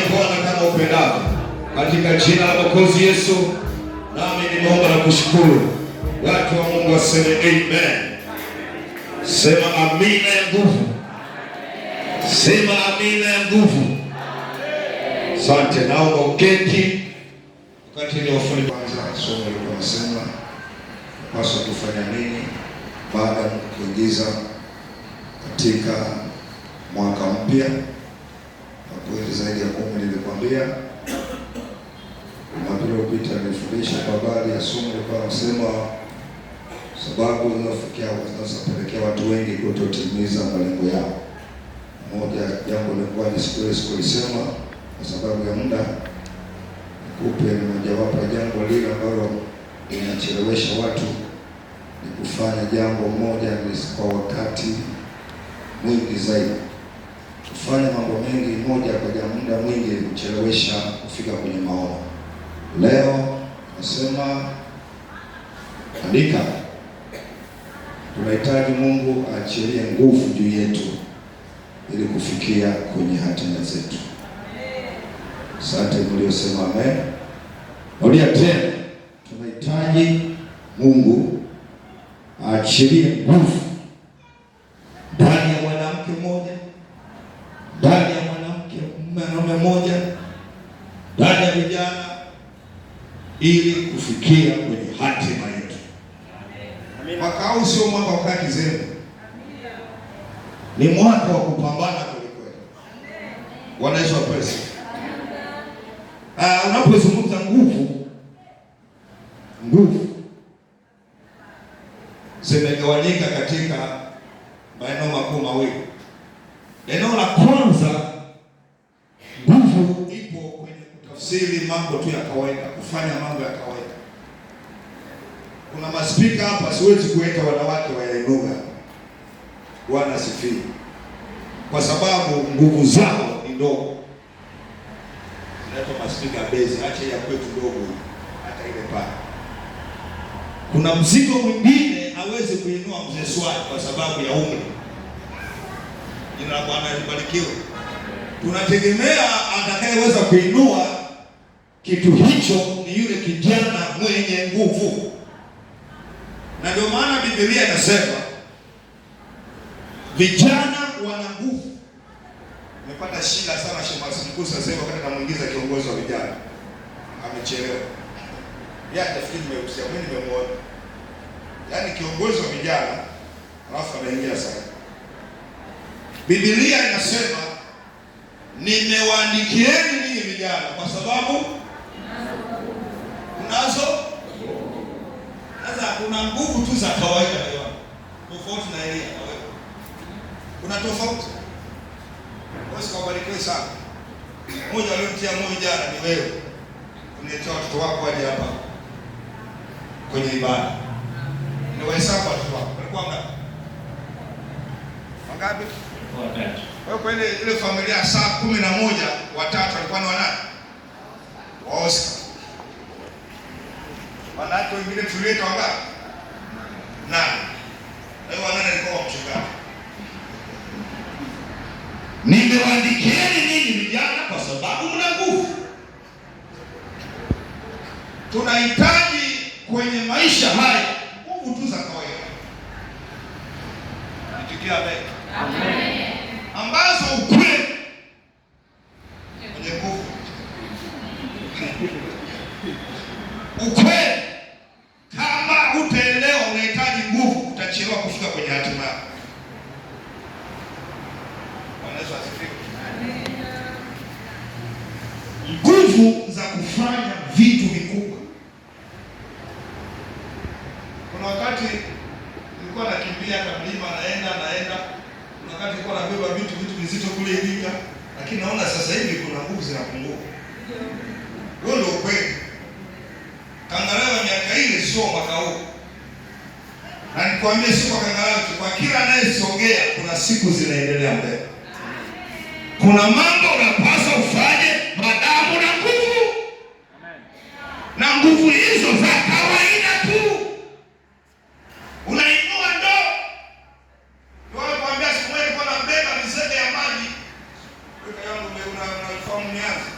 Bwana kama upendavyo, katika jina la Mwokozi Yesu, nami nimeomba na kushukuru. Watu wa Mungu waseme amen. Sema amina ya nguvu. Sema amina ya nguvu. Asante. Naomba uketi. Wakati ni wafuni kwanza, somo lilikuwa nasema paswa kufanya nini baada ya kuingiza katika mwaka mpya. Kwa zaidi ya 10 nilikwambia, na vile upita nilifundisha kwa habari ya somo lilikuwa nasema sababu zinazopelekea watu wengi kutotimiza malengo yao. Moja jambo lilikuwa ni sikulisema kwa sababu ya muda, kupe ni mojawapo ya jambo lile ambalo linachelewesha watu ni kufanya jambo moja kwa wakati mwingi zaidi. Kufanya mambo mengi moja kwa muda mwingi ni kuchelewesha kufika kwenye maono. Leo nasema andika, tunahitaji Mungu aachilie nguvu juu yetu ili kufikia kwenye hatima zetu. Asante mliosema amen. Rudia tena, tunahitaji Mungu aachilie nguvu ndani ya mwanamke mmoja, ndani ya mwanaume mmoja, ndani ya vijana, ili kufikia kwenye hatima yetu. Mwaka huu sio mwaka wa kati zenu, ni mwaka wa kupambana kwelikweli. Bwana Yesu apesi. Unapozungumza nguvu zimegawanyika katika maeneo makuu mawili. Eneo la kwanza, nguvu ipo kwenye kutafsiri mambo tu ya kawaida, kufanya mambo ya kawaida. Kuna maspika hapa, siwezi kuweka wanawake waelenuga, Bwana asifiwe, kwa sababu nguvu zao ni ndogo. Zinaitwa maspika bezi, acha ya kwetu ndogo, hata ile pale. Kuna mzigo mwingine hawezi kuinua mzee Swali kwa sababu ya umri. Jina la Bwana libarikiwe. Tunategemea atakayeweza kuinua kitu hicho ni yule kijana mwenye nguvu. Na ndio maana Biblia inasema vijana wana nguvu. Nimepata shida sana shemasi mkuu sasa hivi wakati namuingiza kiongozi wa vijana. Amechelewa. Yeye atafikiri nimeusia, mimi nimemuona. Yaani kiongozi wa vijana alafu anaingia sasa. Biblia inasema nimewaandikieni ninyi vijana kwa sababu unazo. Sasa kuna nguvu tu za kawaida leo. Tofauti na Elia na wewe. Kuna tofauti. Wewe sikubarikiwe sana. Mmoja aliyemtia moyo jana ni wewe. Unaletea watoto wako waje hapa kwenye ibada. Ni wahesabu watoto wako. Walikuwa ngapi? Watatu. Wewe kwa ile familia saa 11 watatu walikuwa ni wanani? Wa Oscar. Wanawake wengine tulieta wangapi? Nani? Wewe wanani alikuwa mchungaji? Nimewaandikieni ninyi vijana kwa sababu mna nguvu. Tunahitaji kwenye maisha haya nguvu tu za kawaida. Nitikia amen. Amen. Ambazo ukweli kwenye nguvu. Ukweli kama utaelewa unahitaji nguvu, utachelewa kufika kwenye hatima yako. Bwana Yesu asifiwe. Nguvu za kufanya vitu vikubwa. Kuna wakati nilikuwa nakimbia kwa mlima naenda. Kuna wakati nilikuwa nabeba vitu vizito kule Iringa, lakini naona sasa hivi kuna nguvu zinapungua. Huo ndio kweli. Kangarawa miaka ile sio mwaka huu. Na nikwambie sio kwa kangarawa tu, kwa kila anayesogea kuna siku zinaendelea mbele. Kuna mambo unapaswa ufanye madamu na nguvu. Na nguvu hizo za kawaida tu. Unainua ndoo. Ndio kwambia siku moja nilikuwa nabeba mizege ya maji. Weka yangu unafahamu niaje?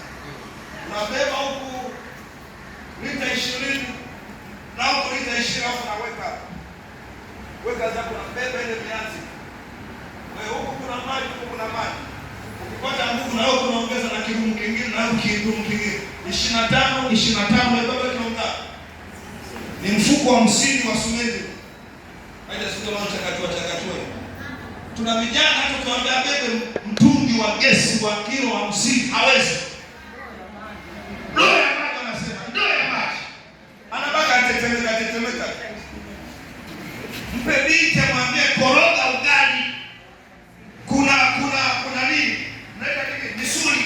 unabeba huku lita 20 na huku lita 20, alafu weka zako na beba ile mianzi. Wewe huku kuna maji, huku kuna maji. Ukipata nguvu na wewe unaongeza na kidumu kingine na huku kidumu kingine. 25 beba kilo ngapi? Ni mfuko wa 50 wa simenti. Haja sio kama chakatua. Tuna vijana hata tuambia bebe mtungi wa gesi wa kilo 50 hawezi. Ndoo ya maji anasema, ndoo ya maji. Anabaka atetemeka. Mpe binti mwambie koroga ugali. Kuna nini? Naita nini?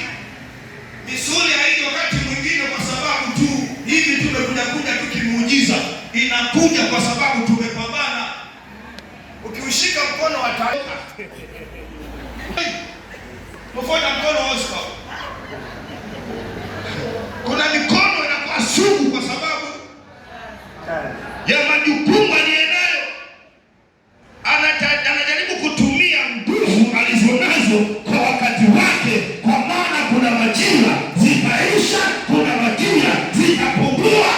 Misuli haiji wakati mwingine kwa sababu tu hivi tumekuja tu kimuujiza. Inakuja kwa sababu tumepambana. Ukiushika mkono wa taifa. Mfano mkono wa Oscar. Kuna mikono inakuwa sugu kwa sababu ya majukumu aliyenayo. Anajaribu kutumia nguvu alizonazo kwa wakati wake, kwa maana kuna majira zitaisha, kuna majira zitapungua.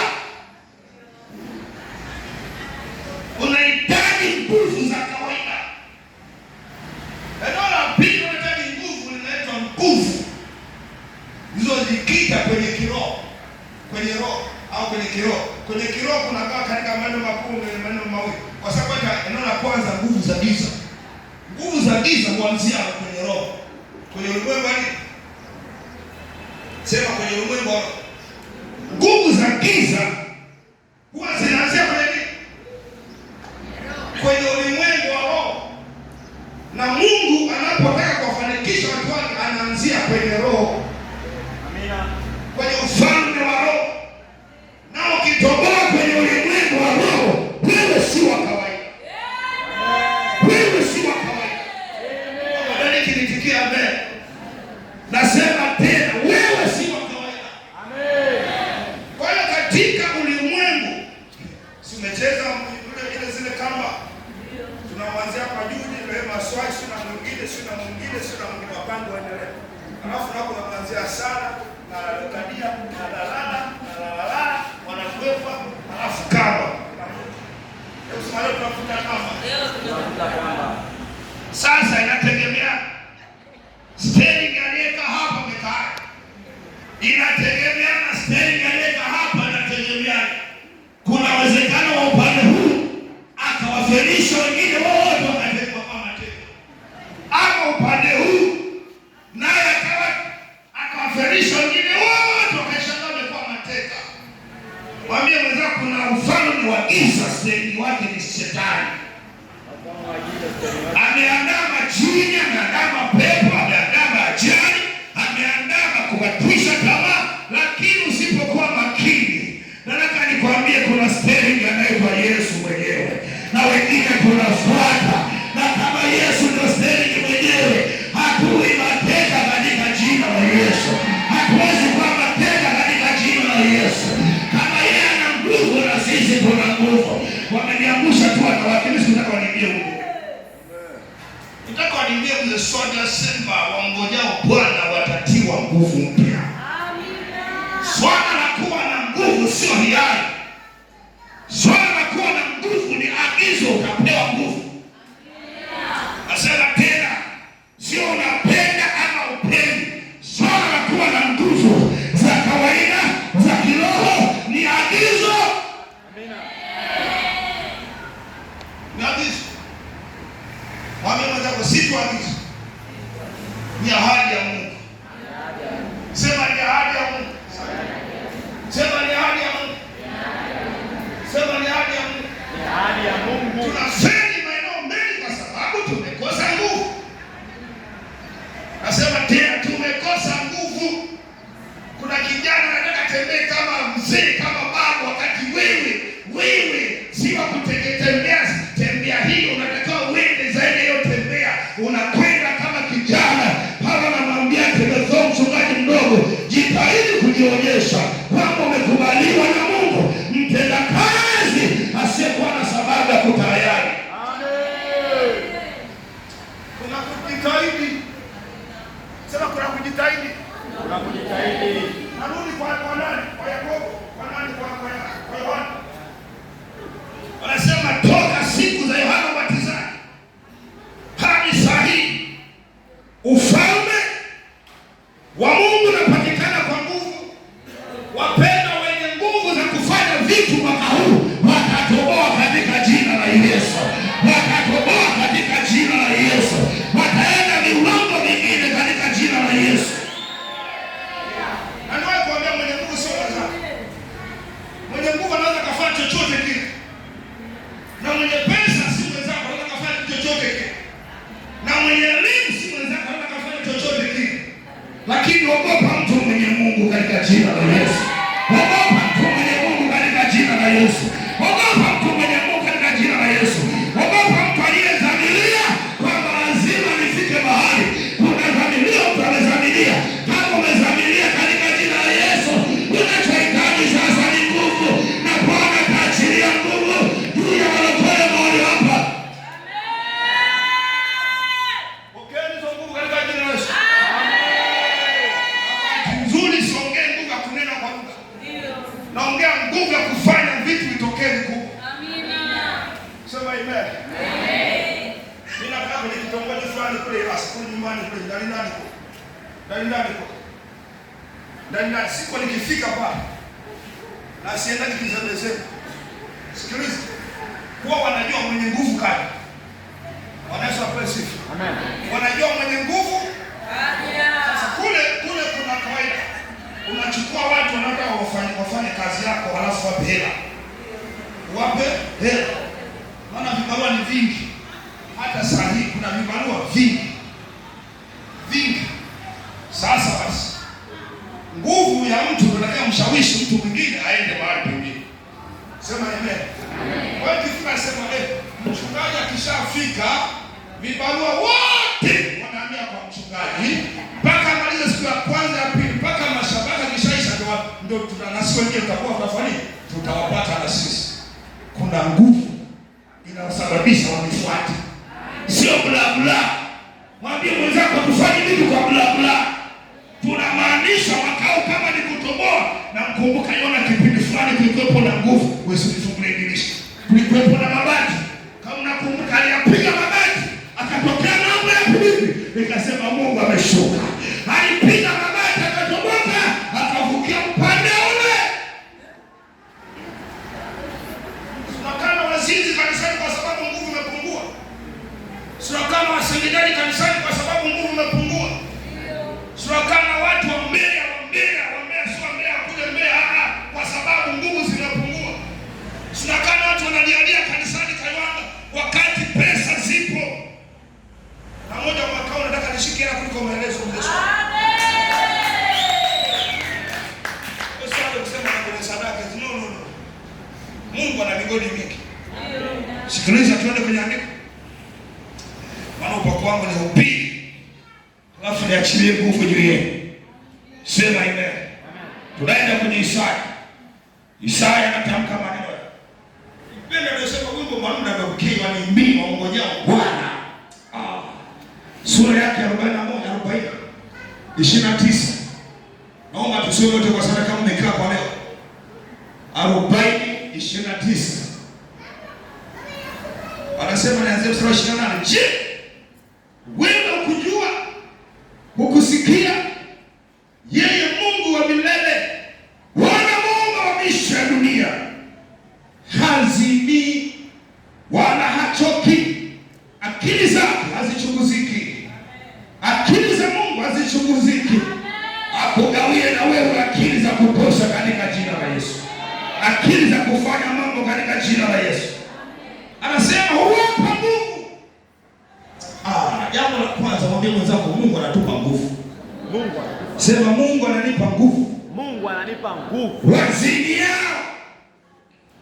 Unahitaji nguvu za kawaida. Eneo la pili unahitaji nguvu linaitwa nguvu zilizojikita kwenye kiroho, kwenye roho au kwenye kiroho. Kwenye kiroho kunakaa katika maneno makuu na maneno mawili. Kwa sababu eneo la kwanza nguvu za giza. Nguvu za giza huanzia kwenye roho. Kwenye ulimwengu hadi sema kwenye ulimwengu. Nguvu za giza huwa zinaanzia kwenye ulimwengu wa roho. Na Mungu anapotaka kuwafanikisha watu wake anaanzia kwenye roho. Amina. Kwenye ufalme wa roho. Na ukitoboa kwenye ulimwengu wa roho, wewe si wa kawaida. Wewe si wa kawaida. Ndio kinitikia mbele. Nasema tena wewe si wa kawaida. Amen. Kwa hiyo katika ulimwengu si umecheza ile zile kamba. Tunaanzia kwa juu ile maswali na mwingine wapango waendelee. Alafu hapo tunaanzia sana na kadia na dalala wanakwepa alafu kamba. Hebu sema leo tunafuta kamba. Sasa inategemea steering aliyeka hapa umekaa. Inategemea na steering aliyeka hapa inategemea. Kuna uwezekano wa upande huu akawafelisha wengine wote wakapelekwa kama mateka. Ama upande huu naye akawafelisha wengine wote wakashangaa wamekuwa mateka. Mwambie mwenzako kuna ufalme wa giza, steering wake ni shetani. Ameandaa majini, ameandaa mapepo, ameandaa ajali, ameandaa kukatisha tamaa, lakini usipokuwa makini, nataka nikwambie kuna steering anaitwa Yesu mwenyewe. Na wengine tunafuata, na kama Yesu ndio steering mwenyewe, hatui mateka katika jina la Yesu. Hatuwezi kuwa mateka katika jina la Yesu. Kama yeye ana nguvu na sisi tuna nguvu. Wameniangusha tu wanawakilishi nataka waniambie huko. Nataka waniambie mzee Soda Simba wangojao Bwana watatiwa nguvu mpya. Amina. Swala la kuwa na nguvu sio hiari. Swala la kuwa na nguvu ni agizo, utapewa nguvu. Nasema tena, sio unapenda ama upendi. Swala la kuwa na nguvu za kawaida, za kiroho ni agizo. Amina. Ni agizo. Mwambie mwenzako si tu agizo. Ni ahadi ya Mungu. Sema ni ahadi ya Mungu. Sema ni ahadi ya Mungu. Sema ni ahadi ya Mungu. Ni ahadi ya Mungu. Tunafeli maeneo mengi kwa sababu tumekosa nguvu. Nasema tena tumekosa nguvu. Kuna kijana anataka tembee kama mzee, kama babu, wakati wewe si wa tembea hiyo, unataka uende zaidi hiyo tembea. Unakwenda kama kijana. Paulo anamwambia Timotheo mchungaji mdogo, jitahidi kujionyesha kwamba umekubaliwa na Mungu, mtenda kazi asiyekuwa na sababu ya kutayari. Amen. Kuna kujitahidi. Sema kuna kujitahidi. Kuna kujitahidi. Narudi kwa nani? Kwa Yakobo. Kwa nani? Kwa Yohana. Wanasema toka siku za Yohana Mbatizaji hadi saa hii ufalme wa Mungu unapatikana kwa nguvu. Wapendwa wenye nguvu za kufanya vitu mwaka huu watatoboa katika jina la Yesu. Watatoboa katika jina la Yesu. Wataenda viwango vingine katika jina la Yesu. Anawahi kuambia mwenye nguvu sio lazima. Mwenye nguvu anaweza kufanya chochote kile. Na mwenye pesa si mwenzako anaweza kufanya chochote kile. Na mwenye elimu si mwenzako anaweza kufanya chochote kile. Lakini ogopa mtu mwenye Mungu katika jina la Yesu. Ogopa mtu mwenye Mungu katika jina la Yesu. Ogopa mtu mwenye Mungu katika jina la Yesu. Ogopa mtu aliyezamilia kwamba lazima nifike mahali. Unazamilia, mtu amezamilia. Kama umezamilia katika jina la Yesu, unachohitaji sasa ni nguvu. Na Bwana ataachilia nguvu juu ya walokole mahali hapa. Pokeeni hizo nguvu katika jina la Yesu. Nzuri siongee nguvu ya kunena kwa lugha. Naongea nguvu ya kufanya vitu vitokee vikubwa. Amina. Sema amen. Amen. Mimi nakaa kwenye kitongoji fulani kule asikuni nyumbani kule ndani siku nikifika pale na siendaki kizembezembe. Sikiliza. Kwa wanajua mwenye nguvu kali. Wanaweza kuwa sifa. Amen. Wanajua mwenye nguvu. Sasa kule kuna kawaida. Unachukua watu wanataka wafanye kazi yako halafu wape hela. Wape hela. Maana vibarua ni vingi. Hata saa hii kuna vibarua vingi. Sasa basi. Nguvu ya mtu unataka mshawishi mtu mwingine aende mahali pengine. Sema amen. Wewe ukifika sema mchungaji akishafika vibarua wote wanaambia kwa mchungaji mpaka maliza siku ya kwanza ya pili mpaka mashabaka kishaisha ndio tunanasi wengine tutakuwa tunafanya tutawapata na sisi. Kuna nguvu inasababisha wanifuate. Sio bla bla. Mwambie mwenzako tufanye vitu kwa bla bla. Tunamaanisha wakao kama ni kutoboa na mkumbuka Yona kipindi fulani kulikuwepo na nguvu. Wewe usifungue dirisha. Kulikuwepo na mabati. Kama nakumbuka aliyapiga mabati akatokea mambo ya pili. Nikasema Mungu ameshuka. Alipiga mabati akatoboka akavukia upande ule. Tunakana wazinzi kanisani kwa sababu nguvu imepungua. Tunakana wasengenyaji kanisani kwa sababu nguvu imepungua. Tunakana watu wa Mbeya sio Mbeya kule Mbeya kwa sababu nguvu zimepungua. Tunakana watu wanalialia kanisani Kaiwanga wakati pesa zipo. Na moja mwaka unataka nishike hela kuliko maelezo mzee. Sasa kusema na sadaka no. Mungu ana migodi mingi. Sikiliza tuende kwenye andiko. Maana upako wangu ni upili. Alafu niachilie nguvu juu yenu. Sema amen. Tunaenda kwenye Isaya anatamka maneno. Nipenda kusema wimbo mwanamna amekukiwa ni mimi waongojea Bwana. Sura yake 29. Naomba tusome wote kwa sana kama umekaa kwa leo. 29. Anasema nianze mstari wa 28. Je, wewe ukujua ukusikia yeye Mungu wa milele Bwana Mungu wa miisho ya dunia hazimi wala hachoki, akili zake hazichunguziki. Akili za Mungu hazichunguziki. Akugawie na wewe akili za kutosha katika jina la Yesu. Akili za kufanya mambo katika jina la Yesu. Anasema huwapa nguvu. Jambo la kwanza mwambie mwenzako Mungu anatupa nguvu. Sema Mungu ananipa nguvu. Mungu ananipa nguvu. Waziniao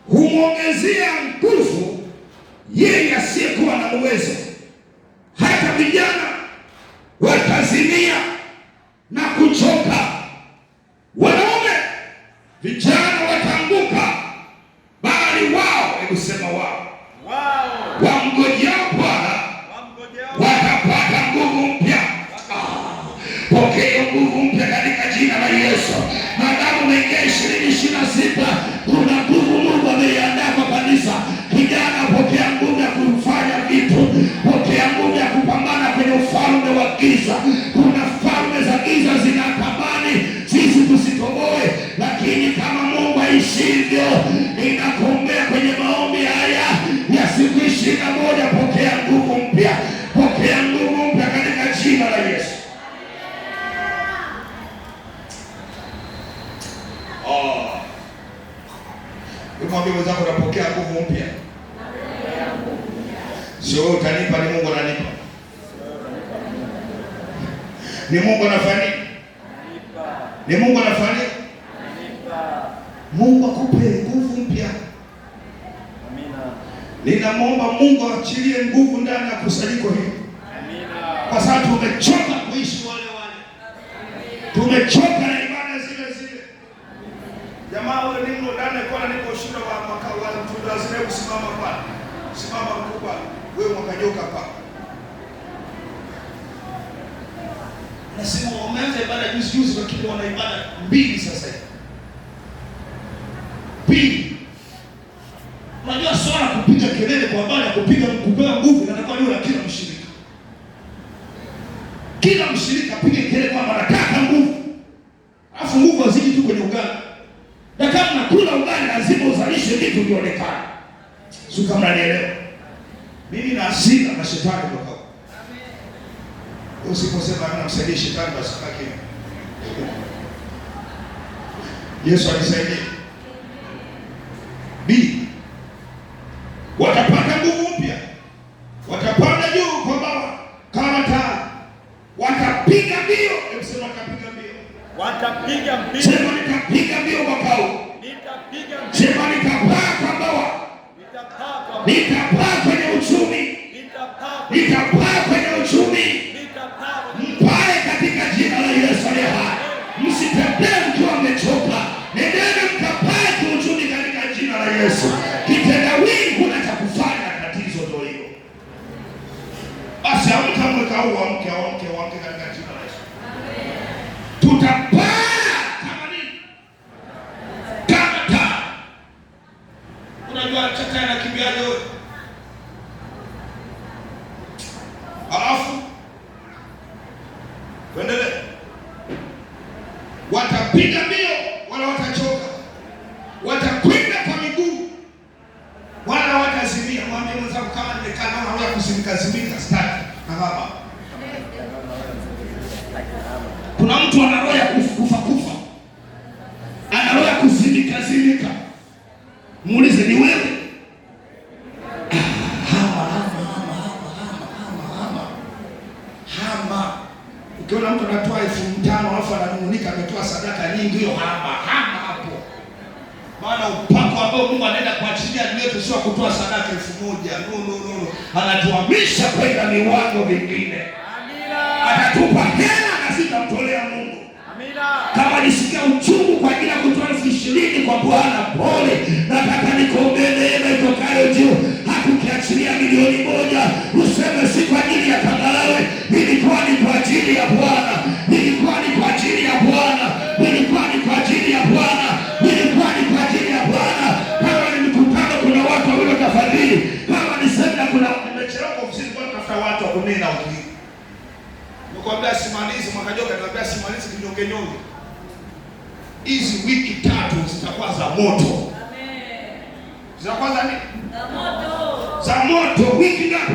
humwongezea nguvu yeye asiyekuwa na uwezo. Hata vijana watazimia na kuchoka. Wanaume vijana watanguka, bali wao, hebu sema wao wamngojao Bwana watapata nguvu mpya. Pokea nguvu mpya katika jina la Yesu. Maadamu umeingia 2026, kuna nguvu Mungu ameiandaa kwa kanisa. Kijana, pokea nguvu ya kufanya vitu, pokea nguvu ya kupambana kwenye ufalme wa giza. Kuna falme za giza zinatamani sisi tusitoboe, lakini kama Mungu aishivyo, ninakuombea kwenye maombi haya ya siku 21, pokea nguvu mpya, pokea nguvu mpya katika jina la Yesu. Mwambie mwenzako unapokea nguvu mpya. Sio utanipa, ni Mungu ananipa. Ni Mungu anafanya. Ni Mungu anafanya. Mungu akupe nguvu mpya. Amina. Ninamwomba Mungu aachilie nguvu ndani ya kusanyiko hili. Amina. Kwa sababu tumechoka kuishi wale wale. Tumechoka na ibada zile zile. Jamaa wale nimo ndani kwa niko shida wa makao wa mtu lazima kusimama pale. Simama mkubwa. Wewe mwakajoka hapa. Nasema wameanza ibada juzi lakini wana ibada mbili sasa hivi. Pili. Unajua swala kupiga kelele kwa habari ya kupiga kupewa nguvu inatakuwa leo ya kila mshirika. Kila mshirika apige kelele kwamba anataka nguvu. Alafu nguvu haziji tu kwenye ugali. Na kama nakula ugali lazima uzalishe vitu vionekane. Sio kama unanielewa. Mimi na hasira na shetani kwa kwa. Usiposema mimi namsaidia shetani basi kaki. Yesu alisaidia. Watapata nguvu mpya. Watapanda juu kwa baba kama taa. Watapiga mbio. Sema watapiga mbio. Watapiga mbio. Sema nitapiga mbio mwaka huu. Nitapiga mbio. Sema nitapaa kwa baba. Nitapaa kwenye uchumi. Nitapaa kwenye uchumi. Mpae katika jina la Yesu aliye hai. Msitembee mkiwa mmechoka. Nendeni mkapae kiuchumi katika jina la Yesu. Kitendawili kuna cha kufanya, tatizo ndio hilo. Basi hamtamweka au amke katika jina la Yesu. Tutapaa kama nini? Kama taa. Unajua chata anakimbiaje wewe? Alafu tuendelee. Watapiga mbio wala watachoka. Watakwenda kwa miguu wala watazimia. Mwambie mwenzako kama nimekaa nao na kuzimika staki. Hapa. Kuna mtu ana roho ya kufa. Ana roho ya kuzimika. Muulize ni wewe? Hama. Ukiona mtu anatoa 5,000 alafu ananung'unika ametoa sadaka nyingi, hiyo hama hapo. Maana upako ambao Mungu anaenda kuachilia juu yetu sio kutoa sadaka 1,000. No. Anatuhamisha kwenda viwango vingine. Amina. Atatupa hela na sitamtolea Mungu. Amina. Kama nisikia uchungu kwa ajili ya kutoa 20,000 kwa Bwana, pole. Nataka nikuombee neema itokayo juu. Hakukiachilia 1,000,000, useme si kwa ajili ya Tangalawe, ilikuwa ni kwa ajili ya Bwana. Ilikuwa ni kwa ajili ya Bwana. Ilikuwa ni kwa ajili ya Bwana. Ilikuwa ni kwa ajili ya Bwana. Kama ni mkutano kuna watu wawili tafadhali. Kama ni semina kuna nimechelewa ofisini kwa kutafuta watu wa kunena ukii. Nikwambia simalizi mwaka joka, nikwambia simalizi kinyonge. Hizi wiki 3 zitakuwa za moto. Amen. Zitakuwa za nini? Za moto. Wiki ngapi?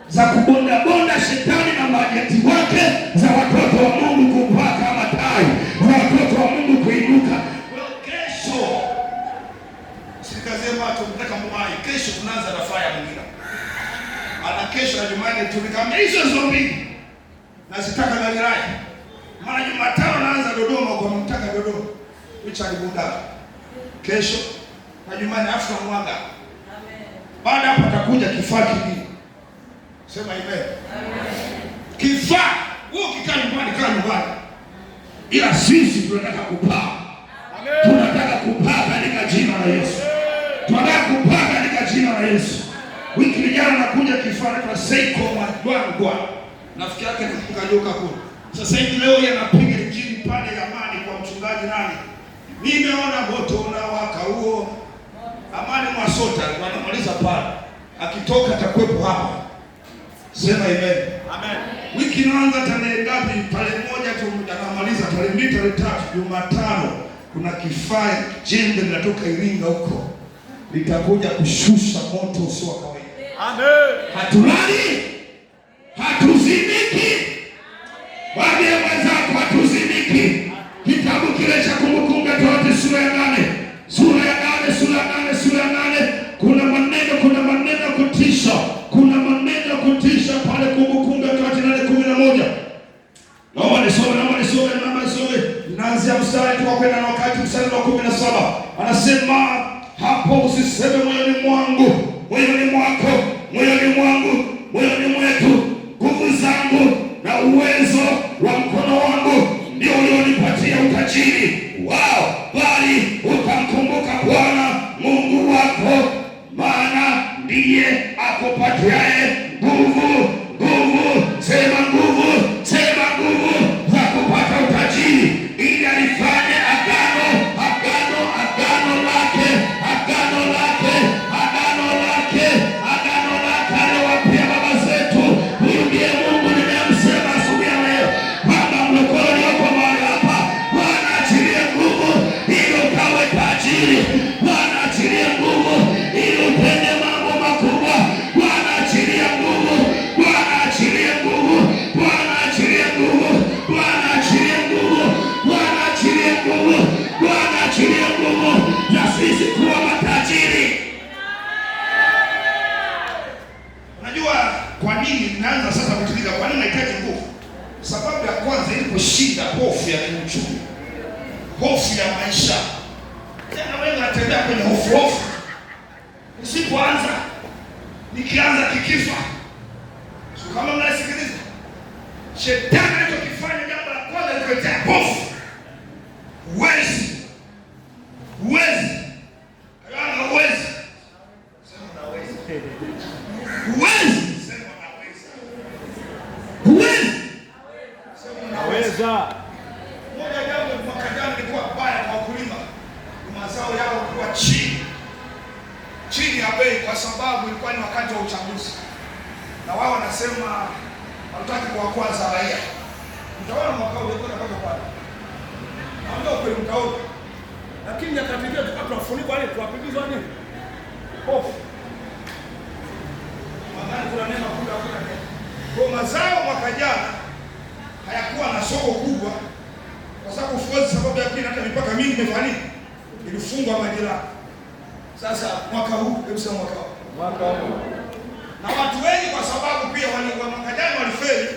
Za kubonda shetani na majeti wake, za watoto wa Mungu kupaa kama tai, za watoto wa Mungu kuinuka. Kesho sikasema tunataka mwai. Kesho tunaanza na faya mwingine. Ana kesho na Jumanne tulikamia hizo mbili. Nazitaka Galirai. Maana Jumatano naanza Dodoma kwa mtaka Dodoma. Richard Bunda. Kesho na Jumanne afu mwaga. Amen. Baada hapo atakuja kifaa kingine. Sema amen. Amen. Kifaa, wewe ukikaa nyumbani kaa nyumbani. Ila sisi tunataka kupaa. Amen. Tunataka kupaa katika jina la Yesu. Tunataka kupaa katika jina la Yesu. Wiki ijayo nakuja kifaa na Seiko Magwangwa. Nafikiri yake kutoka joka kule. Sasa hivi leo yanapiga injili pale ya amani kwa mchungaji. mchungaji nani? Nimeona moto unawaka huo. Amani Mwasota wanamaliza pale. Akitoka atakuwepo hapa. Sema amen. Amen. Wiki inaanza tarehe ngapi? Tarehe 1 tu tunamaliza, tarehe 2, tarehe 3 Jumatano. Kuna kifaa jembe linatoka Iringa huko. Litakuja kushusha moto usio wa kawaida. Amen. Hatulali, hatuzimiki. Waambie wenzako hatuzimiki. Kitabu kile cha Kumbukumbu la Torati sura ya 8. Kuna maneno kutisha. Kuna maneno kutisha pale Kumbukumbu la Torati 8:11. Naomba nisome. Naanzia mstari tu kwenda na wakati mstari wa 17. Anasema hapo usiseme moyoni mwangu, moyoni mwako, moyoni mwangu, moyoni mwetu, nguvu zangu na uwezo wa mkono wangu ndio ulionipatia utajiri wao, bali utamkumbuka Bwana Mungu wako, maana ndiye akupatiaye nguvu. Sema nguvu za kupata utajiri, ili alifanye agano lake aliwapia baba zetu. Huyu ndiye Mungu ninayemsema asubuhi ya leo. Baba mlokole wako mahali hapa, Bwana achilie nguvu ili ukawe tajiri. Bwana achilie nguvu ili utende mambo makubwa. Bwana achilie nguvu. Bwana achilie nguvu. Bwana achilie nguvu. Bwana achilie nguvu. Bwana achilie nguvu. Bwana achilie nguvu na sisi kuwa matajiri. Unajua kwa nini naanza sasa kutumika? Kwa nini nahitaji nguvu? Sababu ya kwanza ili kushinda hofu ya kiuchumi, hofu ya maisha. Tena wewe unatembea kwenye hofu. Usipoanza, nikianza kikifa. Sio kama mnasikiliza. Shetani anachokifanya jambo la kwanza ni kuletea hofu. Huwezi. Kama huwezi. Sema unaweza. Huwezi. Sema unaweza. Huwezi. Sema unaweza. Moja jambo mwaka jana ilikuwa baya kwa wakulima. Mazao yao kuwa chini ya bei kwa sababu ilikuwa ni wakati wa uchaguzi. Na wao wanasema wanataka kuwakwaza raia. Mtaona mwaka huu ulikuwa unapata pale. Ndio kweli mtaona. Lakini nyakati hizo tukafunikwa wale tuwapigizwa nini? Hofu. Magari kuna neno kubwa kuna neno. Kwa mazao mwaka jana hayakuwa na soko kubwa kwa sababu sababu ya pili hata mipaka mingi imefanyika. Ilifungwa majira. Sasa mwaka huu, mwaka huu. Na watu wengi kwa sababu pia walikuwa mwaka jana walifeli,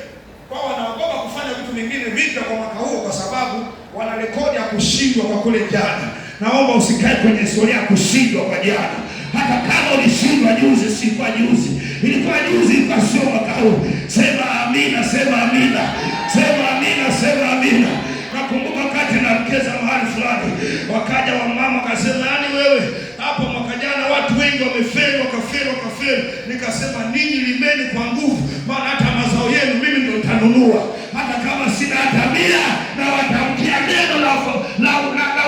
kwa wanaogopa kufanya vitu vingine vipya kwa mwaka huu kwa sababu wana rekodi ya kushindwa kwa kule jana. Naomba usikae kwenye historia ya kushindwa kwa jana. Hata kama ulishindwa juzi, si kwa juzi. Ilikuwa juzi, ilikuwa sio mwaka huu. Sema amina, sema amina. Sema amina, sema amina. Nakumbuka wakati namkeza mahali fulani, wakaja wa mama akasema, "Nani wewe? Hapo mwaka jana watu wengi wamefeli, wakafeli." Nikasema, "Ninyi limeni kwa nguvu, maana hata mazao yenu mimi ndio nitanunua. Hata kama sina hata 100 na watamkia neno la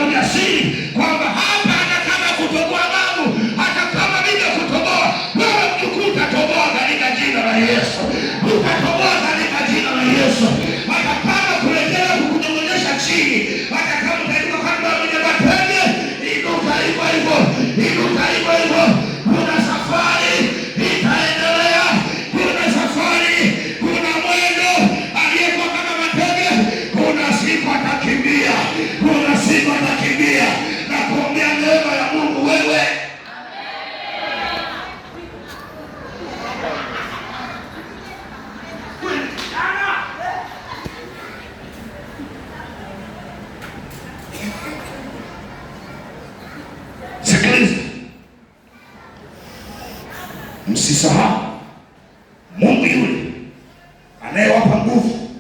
ujasiri kwamba hapa hata kama kutoboa babu, hata kama mimi kutoboa, wewe mjukuu utatoboa katika jina la Yesu. Utatoboa katika jina la Yesu. Hata kama kuletea kukunyonyesha chini, hata kama utaikuwa kama mwenye matende, inuka hivyo. Kuna safari itaendelea. Kuna safari, kuna mwendo. Aliyekuwa kama matende, kuna siku atakimbia. Na kuombea neema ya Mungu wewe. Msisahau Mungu yule anayewapa nguvu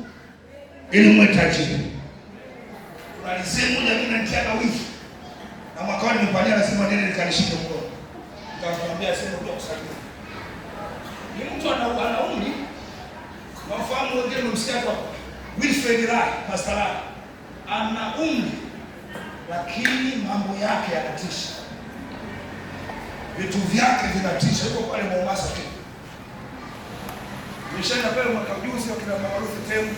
ili mwe tajiri. Tunalisema moja mimi nanitia na wivu. Na mwaka wani nimepalia lazima nene nikanishike mkono. Nikamwambia sema ndio kusaidia. Ni mtu ana umri. Wafahamu wengine msikia kwa Wilfred Rai, Pastor Rai. Ana umri lakini mambo yake yanatisha, vitu vyake vinatisha. Yuko pale Mombasa tu, nimeshaenda pale mwaka juzi, wakina maarufu temu,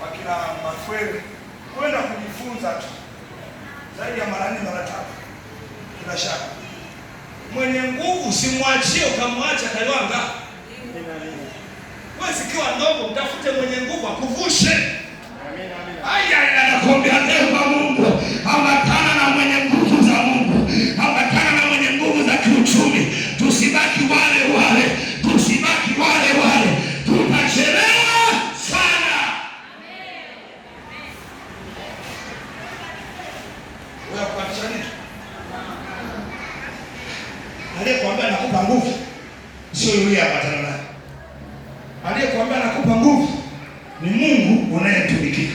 wakina Mafwele, kwenda kujifunza tu zaidi ya mara 4 mara 5. Bila shaka mwenye nguvu simwachie, ukamwacha Kaliwanga. Wewe sikiwa ndogo, mtafute mwenye nguvu akuvushe. Aya, anakuambia neema Mungu, ambatana na mwenye nguvu za Mungu, ambatana na mwenye nguvu za kiuchumi. Tusibaki wale wale, tusibaki wale wale, tutachelewa sana. Wewe kuacha nini? Aliyekuambia nakupa nguvu sio yule ambatana naye. Aliyekuambia nakupa nguvu ni Mungu unayetumikia.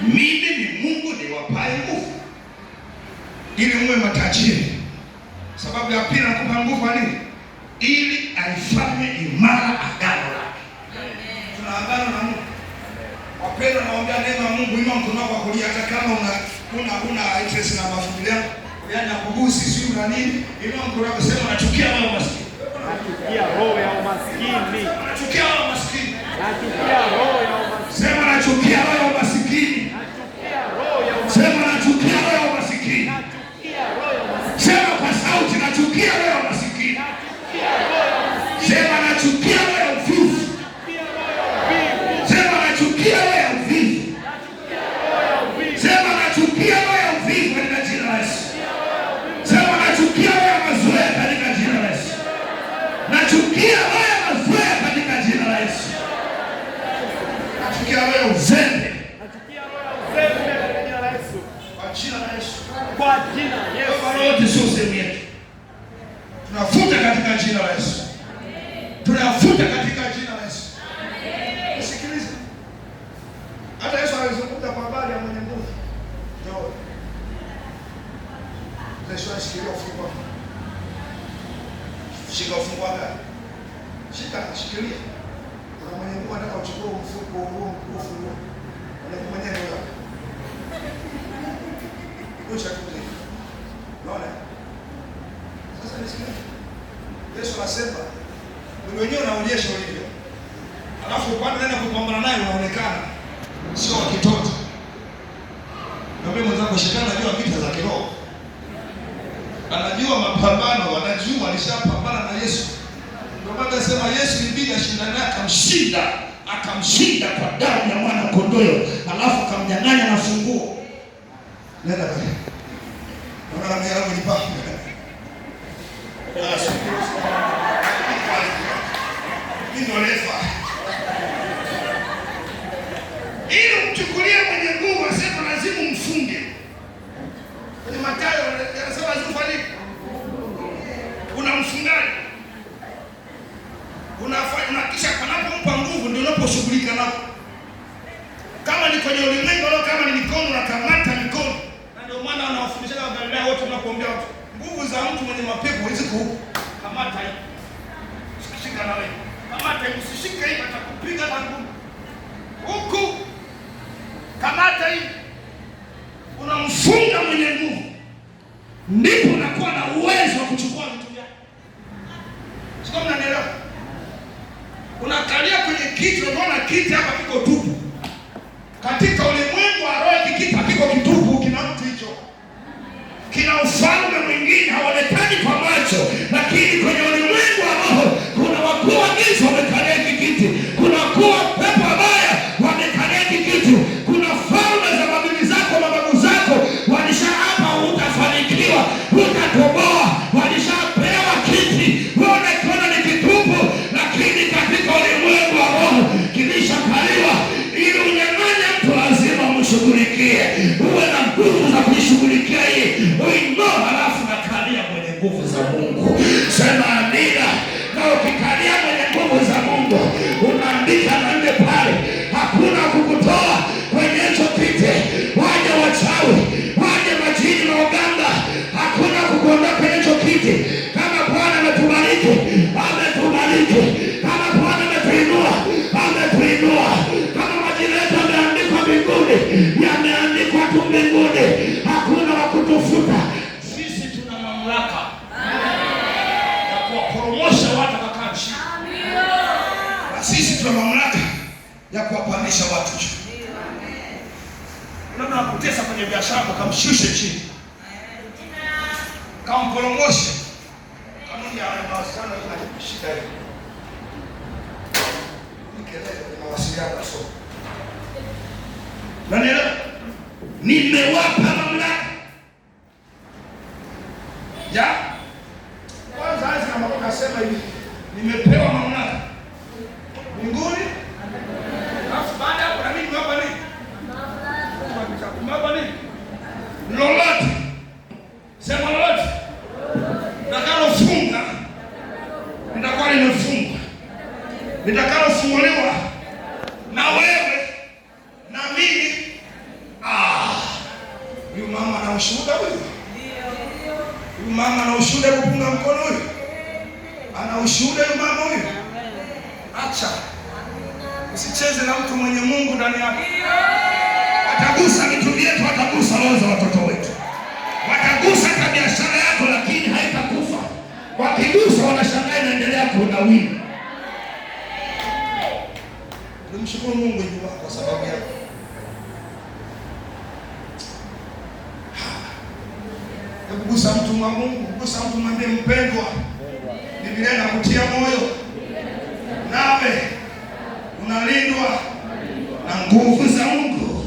Mimi ni Mungu niwapaye nguvu ili muwe matajiri. Sababu ya pili nakupa nguvu nini? Ili aifanye imara agano lake. Tuna agano na Mungu. Wapendwa, naomba neema ya Mungu, inua mkono wako kulia, hata kama una interest na mafundisho yako, yaani kugusi sio na nini, inua mkono wako, sema nachukia roho maskini. Nachukia roho ya umaskini. Nachukia roho ya umaskini. Nachukia roho ya umaskini. Sema nachukia roho ya umaskini. Nachukia roho ya umaskini. Sema nachukia roho ya umaskini. Nachukia roho ya umaskini. Sema kwa sauti, nachukia roho ya umaskini. Nachukia roho ya umaskini. Sema nachukia roho ya uvivu. Nachukia roho ya uvivu. Sema nachukia roho ya uvivu. Nachukia roho ya uvivu. Sema nachukia roho ya uvivu katika jina la Yesu. Sema nachukia roho ya mazoea katika jina la Yesu. Nachukia roho ya mazoea katika jina la Yesu. Nachukia roho ya uzembe. Nachukia roho ya uzembe katika jina la Yesu. Kwa jina la Yesu. Kwa jina la Yesu. Roho yote sio sehemu yetu. Tunafuta katika jina la Yesu. Tunafuta katika jina la Yesu. Sikiliza. Hata Yesu alizungumza kwa habari ya mwenye nguvu. Ndio. Yesu ashikilia ufunguo. Shika ufunguo gani? Shikilia. Kuna mwenye nguvu anataka uchukue ufunguo huo ufunguo. Mwenye ndio. Ucha kuja. Unaona? Sasa nisikie. Yesu anasema, wewe wenyewe unaonyesha ulivyo. Alafu upande unaenda kupambana naye unaonekana sio wa kitoto. Naomba mwenzako, shetani anajua vita za kiroho. Anajua mapambano, anajua alishapambana na Yesu. Ndio maana nasema Yesu ilibidi ashindane, akamshinda kwa damu ya mwana kondoo, alafu akamnyang'anya na funguo. Nenda pale. Naona mimi yangu ni papa. Ili mchukulie mwenye nguvu, asema lazima mfunge. Kwenye Mathayo anasema lazima ufanye. Unamfungaje? Unakisha panapompa nguvu ndio unaposhughulika napo. Kama ni kwenye ulimwengu au kama ni mikono, unakamata mikono. Na ndio maana wanawafundisha wa Galilaya wote wanakuambia watu, nguvu za mtu mwenye mapepo hizi kamata hii. Shika na wewe. Kamata hii, usishike hii, atakupiga na nguvu. Huku kamata hii. Unamfunga mwenye nguvu. Ndipo unakuwa na uwezo wa kuchukua vitu vyako. Sio, mnanielewa? Unakalia kwenye kiti, unaona kiti hapa kiko tupu. Katika ulimwengu wa roho kiti kiko kitupu, kina mtu hicho. Kina ufalme mwingine haonekani kwa macho, lakini kwenye ulimwengu wa roho kuna wakuu wa giza wamekalia kiti. Kuna wakuu wa pepo wabaya wamekalia kiti. Kuna falme za mabibi zako, mababu zako walishaapa utafanikiwa, utatoboa, walishapewa kiti. Wewe unakiona ni kitupu, lakini katika ulimwengu wa roho kilishakaliwa. Ili unyang'anya mtu lazima mshughulikie. Uwe na nguvu za kuishughulikia hii. Uinua halafu nakalia mwenye nguvu za Mungu. Sema amina. Na ukikalia mwenye nguvu za Mungu, unaandika na nje pale, hakuna kukutoa kwenye hicho kiti. Waje wachawi, waje majini na uganga, hakuna kukuondoa kwenye hicho kiti. Kama Bwana ametubariki, ametubariki. Kama Bwana ametuinua, ametuinua. Kama majina yetu yameandikwa mbinguni, yameandikwa tu mbinguni. hakuna wa kutufuta. Sisi tuna mamlaka ya kuwaporomosha watu wakakaa chini, na sisi tuna mamlaka ya kuwapandisha watu juu. Unaona kutesa kwenye biashara, kamshushe chini, kamporomoshe. Kanuni ya mawasiliano ina shida hiyo. Mawasiliano sio. Nanielewa? Nimewapa mamlaka. Ya? Kwanza hizi kama ukasema hivi, nimepewa mamlaka mbinguni. Alafu baada hapo na mimi hapa nini? Mamlaka nini? Lolote. Sema lolote. Nitakalofunga nitakuwa nimefungwa. Nitakalofunguliwa na wewe na mimi. Huyu mama ana ushuhuda huyu. Huyu mama ana ushuhuda kupunga mkono huyu. Ana ushuhuda huyu mama huyu. Acha. Usicheze na mtu mwenye Mungu ndani yake. Watagusa vitu vyetu, watagusa roho za watoto wetu. Watagusa hata biashara yako, lakini haitakufa. Wakigusa wanashangaa inaendelea kunawiri. Tumshukuru Mungu Ijumaa kwa sababu yako. Kugusa mtu wa Mungu, kugusa mtu mwambie mpendwa. Biblia inakutia moyo. Nawe unalindwa na nguvu za Mungu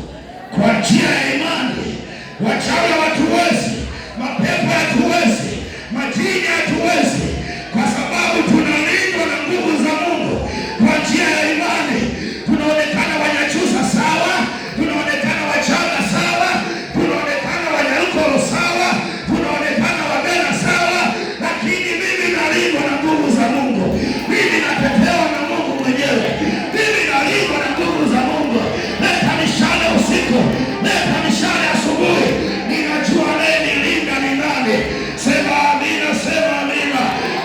kwa njia ya imani. Wachawi hawatuwezi, mapepo hatuwezi, majini hatuwezi, kwa sababu tunalindwa na nguvu za Mungu kwa njia ya imani. Tunaonekana wanyachusa sawa, tunaonekana wachanga sawa, tunaonekana wanyarukoro sawa, tunaonekana wabena sawa, lakini mimi nalindwa na nguvu za Mungu. Mimi natetewa na Mungu mwenyewe. Mimi nalindwa na nguvu za Mungu. Leta mishale usiku, leta mishale asubuhi. Ninajua anayenilinda ni nani. Sema amina, sema amina.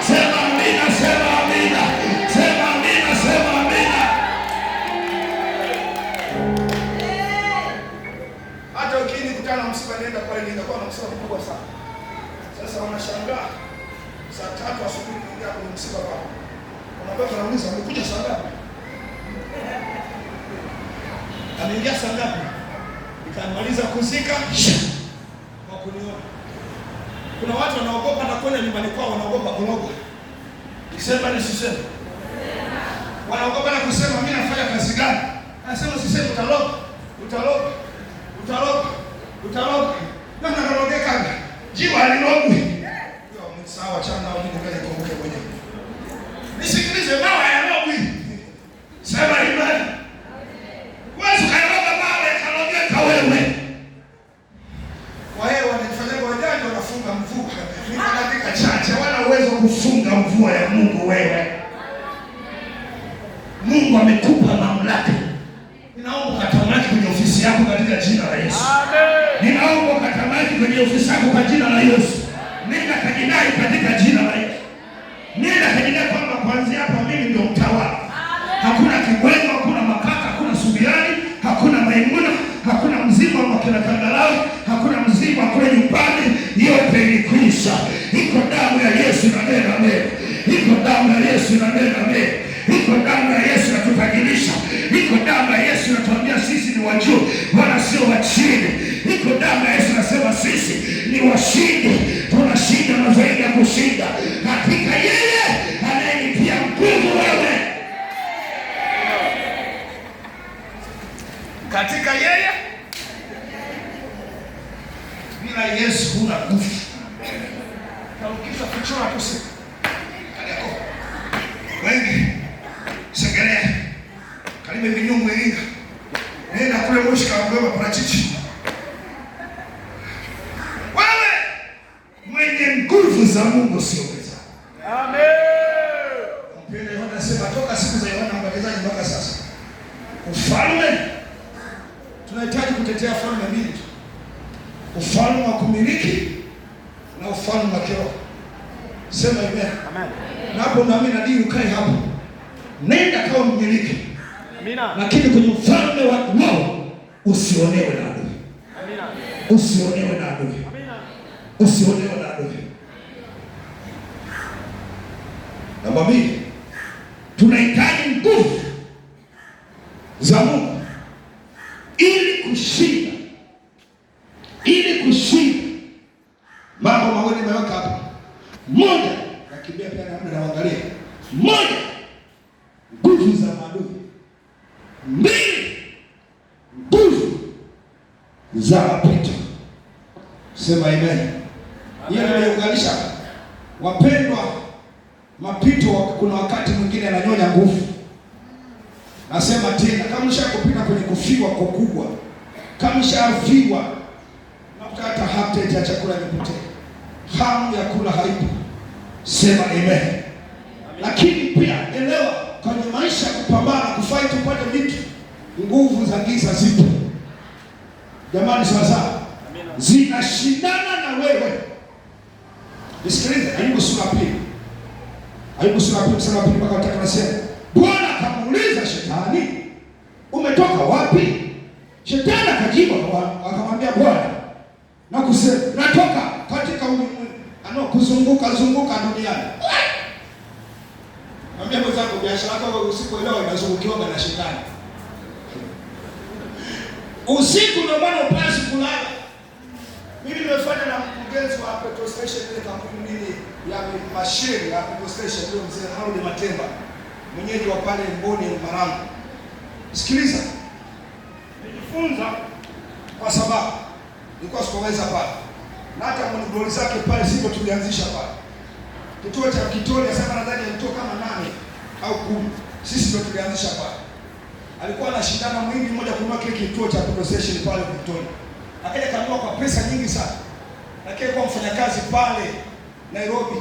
Sema amina, sema amina. Sema amina, sema amina. Hata ukinikutana msiba nenda pale nitakuwa na msiba mkubwa sana. Sasa wanashangaa saa 3 asubuhi kuingia kwenye msiba wao. Unabaki unauliza umekuja saa ngapi? Ameingia saa ngapi? Nikamaliza kuzika kwa kuniona. Kuna watu wanaogopa na kwenda nyumbani kwao, wanaogopa kuoga. Nisema nisiseme. Wanaogopa na kusema mimi nafanya kazi gani? Anasema usiseme utaloga. Utaloga. Utaloga. Utaloga. Na nalogeka. Jiwa alilogwi. Yo sawa chana au ndio kaje kumbuke mwenyewe. Nisikilize mawe ya logwi. Sema imani. Wewe ukaloga mawe kalogeka wewe. Kwa hiyo wanafanya wajanja wanafunga mvua. Mimi katika chache wala uwezo kufunga mvua ya Mungu wewe. Mungu amekupa mamlaka. Ninaomba katamaki kwenye ofisi yako katika jina la Yesu. Amen. Ninaomba katamaki kwenye ofisi yako kwa jina la Yesu. Nenda kajidai katika jina la Yesu. Nenda kajidai kwamba kuanzia hapa mimi ndio mtawala. Hakuna kibwengo, hakuna makaka, hakuna subirani, hakuna maimuna, hakuna mzimu wa kila Kangalawe, hakuna mzimu wa kule nyumbani. Yote ilikwisha. Iko damu ya Yesu na neno amen. Iko damu ya Yesu na neno amen. Iko damu ya Yesu inatutajirisha. Iko damu ya Yesu inatuambia sisi ni wa juu wala sio wa chini. Iko damu ya Yesu inasema sisi ni washindi. Tunashinda na zaidi ya kushinda katika yeye anayenitia nguvu wewe. Katika yeye. Bila Yesu huna nguvu. Na ukisha kuchora kusi. Kaliako. Wengi Segerea. Karibu minyungu Iringa. Nenda kule Moshi kaongoa parachichi. Wewe mwenye nguvu za Mungu sio weza. Amen. Mpende Yohana sema toka siku za Yohana Mbatizaji mpaka sasa. Ufalme tunahitaji kutetea falme mbili tu. Ufalme wa kumiliki na ufalme wa kiroho. Sema amen. Amen. Napo na mimi nadii ukae hapo. Nenda kama mmiliki. Amina. Lakini kwenye ufalme wa roho usionewe na adui. Amina. Usionewe na adui. Usionewe na adui. Namba 2, tunahitaji nguvu za Mungu ili kushinda. Mambo mawili nimeweka hapa. Moja, nakimbia pia na naangalia. Moja, nguvu za maadui. 2, nguvu za mapito. Sema amen. Hiyo nimeunganisha. Wapendwa, mapito kuna wakati mwingine yananyonya nguvu. Nasema tena, kama ushakupita kwenye kufiwa kwa kubwa, kama ushafiwa na hata appetite ya chakula imepotea, hamu ya kula haipo. Sema amen. Lakini pia elewa, kwenye maisha kupambana, kufight upate vitu, nguvu za giza zipo. Jamani, sawa, zinashindana na wewe. Nisikilize, Ayubu sura 2. Ayubu sura 2 mstari wa 2 mpaka 3 nasema, Bwana akamuuliza Shetani, umetoka wapi? Shetani akajibu akamwambia Bwana, na kusema, natoka katika ulimwengu kuzunguka duniani. Mwambie mwenzako, biashara yako usipoelewa inazungukiwa na Shetani. Usiku ndio maana upasi kulala. Mimi nimefanya na mkurugenzi wa petrol station ile kampuni nini ya mashine ya petrol station ndio mzee Harold Matemba, mwenyeji wa pale Mboni Marangu. Sikiliza, nijifunza kwa sababu nilikuwa supervisor pale, na hata mwanadoli zake pale sio tulianzisha pale kituo cha Kitolia. Sasa nadhani alitoka kama 8 au 10, sisi ndio tulianzisha pale. Alikuwa anashindana mwingi mmoja kununua kile kituo cha petrol station pale Victoria. Akaja kanunua kwa pesa nyingi sana. Lakini kwa mfanyakazi pale Nairobi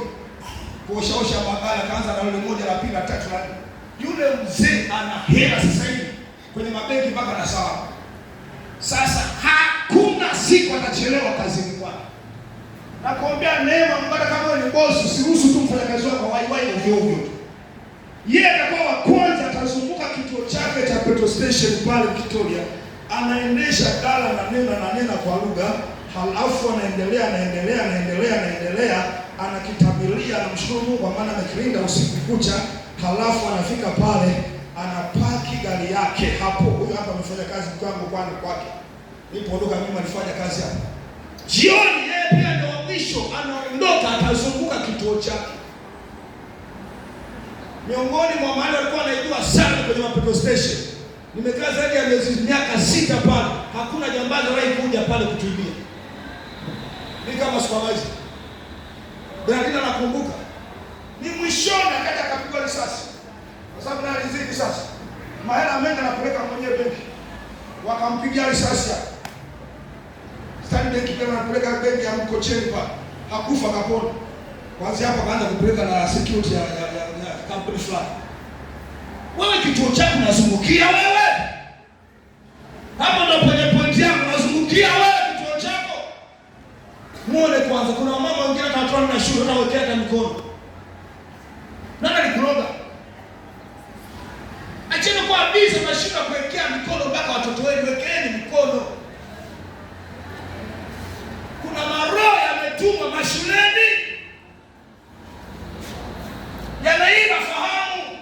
kuoshaosha magari, kaanza na yule mmoja, la pili, la tatu, la nne. Yule mzee ana hela sasa hivi kwenye mabenki mpaka na sawa. Sasa hakuna siku atachelewa kazini kwake. Nakwambia neema mbada, kama wewe ni boss, usiruhusu tu mfanyakazi wako waiwai ovyo ovyo. Yeye atakuwa wa kwanza, atazunguka kituo chake cha petrol station pale Victoria, anaendesha dala na nena kwa lugha, halafu anaendelea, anakitabilia, anamshukuru Mungu kwa maana amekilinda usiku kucha, halafu anafika pale, anapaki gari yake hapo. Huyu hapa amefanya kazi kwangu kwake. Nilipoondoka mimi alifanya kazi hapo. Jioni yeye pia ndio mwisho anaondoka, atazunguka kituo chake. Miongoni mwa mahali alikuwa anaijua sana kwenye petrol station. Nimekaa zaidi ya miaka 6 pale. Hakuna jambazi kuja pale kutuibia. Ni kama supervisor. Bernardina nakumbuka. Ni mwishoni akaja akapigwa risasi. Kwa sababu na alizidi sasa. Mahela amenga napeleka mwenyewe benki. Wakampigia risasi hapo. Stani benki tena anapeleka benki ya Mkocheni pale. Hakufa, kapona. Kwanza hapo akaanza kupeleka na security ya kampuni fulani. Wewe kituo chako unazungukia wewe. Hapo ndio kwenye point yako, unazungukia wewe kituo chako. Muone kwanza, kuna mama wengine wanatoa na shule na wekea mikono. Nani alikuroga? Acheni kwa biza mashika kuwekea mikono mpaka watoto wenu, wekeeni mikono. Kuna maroho yametumwa mashuleni. Yanaiba fahamu.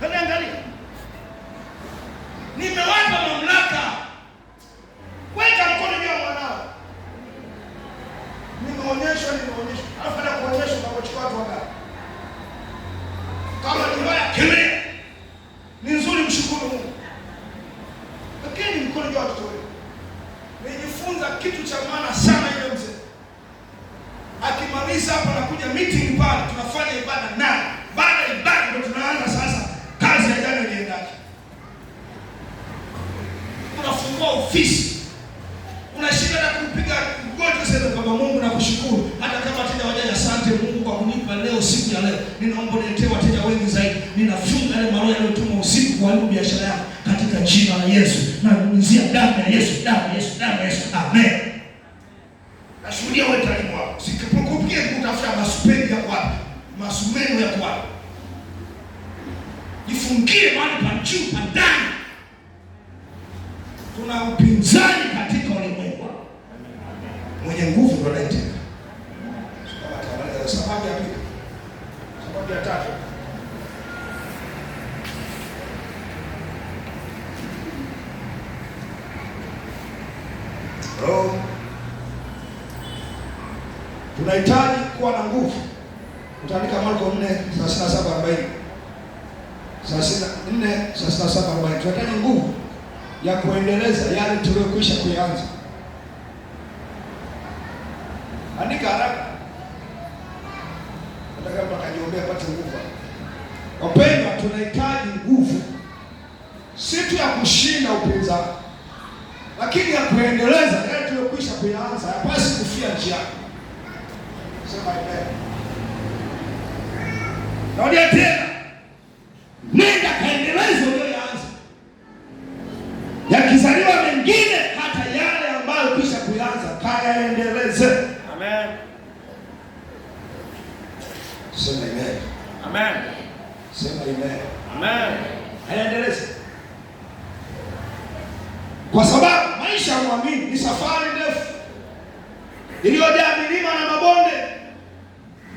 Angalia. Nimewapa mamlaka. Weka mkono juu ya mwanao. Nimeonyeshwa. Alafu na kuonyeshwa kwa kuchukua watu wangapi. Kama ni mbaya kemea. Ni nzuri, mshukuru Mungu. Lakini mkono juu ya watu wewe. Nijifunza kitu cha maana sana ile mzee. Akimaliza hapa na kuja meeting pale, tunafanya ibada na baada ya ibada ndio tunaanza sasa kazi ya jana inaendaje. Unafungua ofisi. Unashinda na kupiga goti sasa kwa Mungu na kushukuru. Hata kama wateja wajaja, asante Mungu kwa kunipa leo siku ya leo. Ninaomba niletee wateja wengi zaidi. Ninafunga ile maroho yaliyotumwa usiku kuharibu biashara yako katika jina la Yesu. Na kunyunyizia damu ya Yesu, damu ya Yesu, damu ya Yesu. Amen. Nashuhudia wewe tayari wako. Usipokupigia kutafuta masupendi ya wapi? Masumeno ya wapi? jifungie mahali pa juu pa ndani. Tuna upinzani katika ulimwengu. Mwenye nguvu ndo anaiteka. Sababu ya pili. Sababu ya tatu. Tunahitaji kuwa na nguvu. Utaandika Marko 4:37-40. 4:37-40. Tunahitaji nguvu ya kuendeleza yale tuliyokwisha kuanza. Andika haraka. Nataka mtu akajiombea apate nguvu. Wapendwa, tunahitaji nguvu si tu ya kushinda upinzani, lakini ya kuendeleza yale tuliyokwisha kuanza. Hapasi kufia njiani. Sema amen. Narudia tena. Nenda kaendeleze uliyoanza. Yakizaliwa mengine hata yale ambayo kisha kuanza kayaendeleze. Amen. Sema amen. Amen. Sema amen. Amen. Aendeleze. Kwa sababu maisha ya muamini ni safari ndefu iliyojaa milima na mabonde,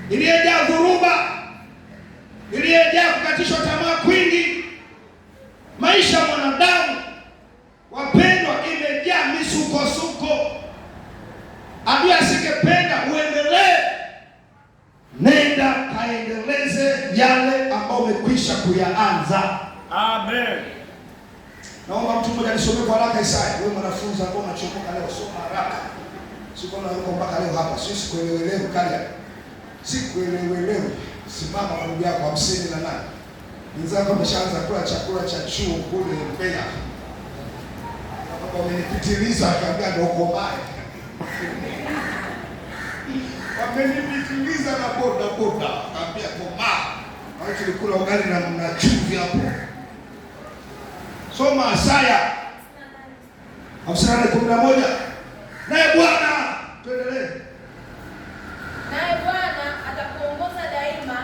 iliyojaa dhuruba, iliyojaa kukatishwa tamaa kwingi. Maisha ya mwanadamu, wapendwa, imejaa misukosuko. Adui asingependa uendelee. Nenda kaendeleze yale ambayo umekwisha kuyaanza. Amen. Naomba mtu mmoja nisomee kwa haraka Isaya. Wewe mwanafunzi ambao unachomoka leo, soma haraka. Siko na yuko mpaka leo hapa. Sisi kuelewelewa kale. Sikuelewelewa. Simama kwa ndugu yako 58. Nzako ameshaanza kula chakula cha chuo kule Mbeya. Baba wamenipitiliza akaambia ndio uko mbaya. Wamenipitiliza na boda akaambia koma. Wao tulikula ugali na chumvi hapo. Soma Isaya 58:11. Naye Bwana, tuendelee. Naye Bwana atakuongoza daima,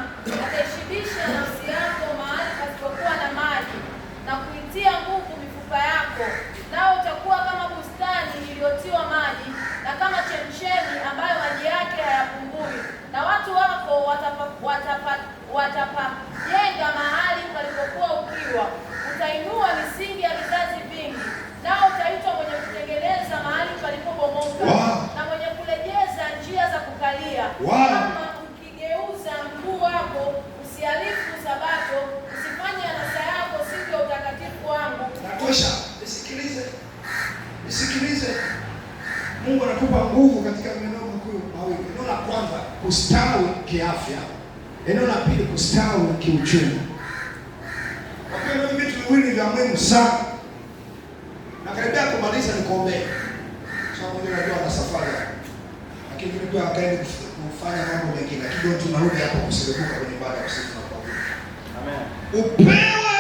ataishibisha nafsi yako mahali pasipokuwa na maji, na kuitia nguvu mifupa yako. Nao utakuwa kama bustani iliyotiwa maji, na kama chemchemi ambayo maji yake hayapungui. Na watu wako watapajenga mahali palipokuwa ukiwa. Utainua misingi ya vizazi vingi, nao utaitwa mwenye kutengeneza mahali palipobomoka. Wow. Na mwenye kurejeza njia za kukalia. Wow. Kama ukigeuza mguu wako, usihalifu Sabato, usifanye anasa yako siku ya utakatifu wangu. Natosha. Nisikilize. Mungu anakupa nguvu katika maeneo makuu mawili. Eneo la kwanza, kustawi kiafya. Eneo la pili, kustawi kiuchumi. Kwa hiyo vitu viwili vya muhimu sana. Na karibia kumaliza nikuombee. Sababu ndio najua na safari. Lakini pia akaenda kufanya mambo mengine. Lakini tunarudi hapo kuserebuka kwenye ibada ya sifa na kuabudu. Amen. Upewe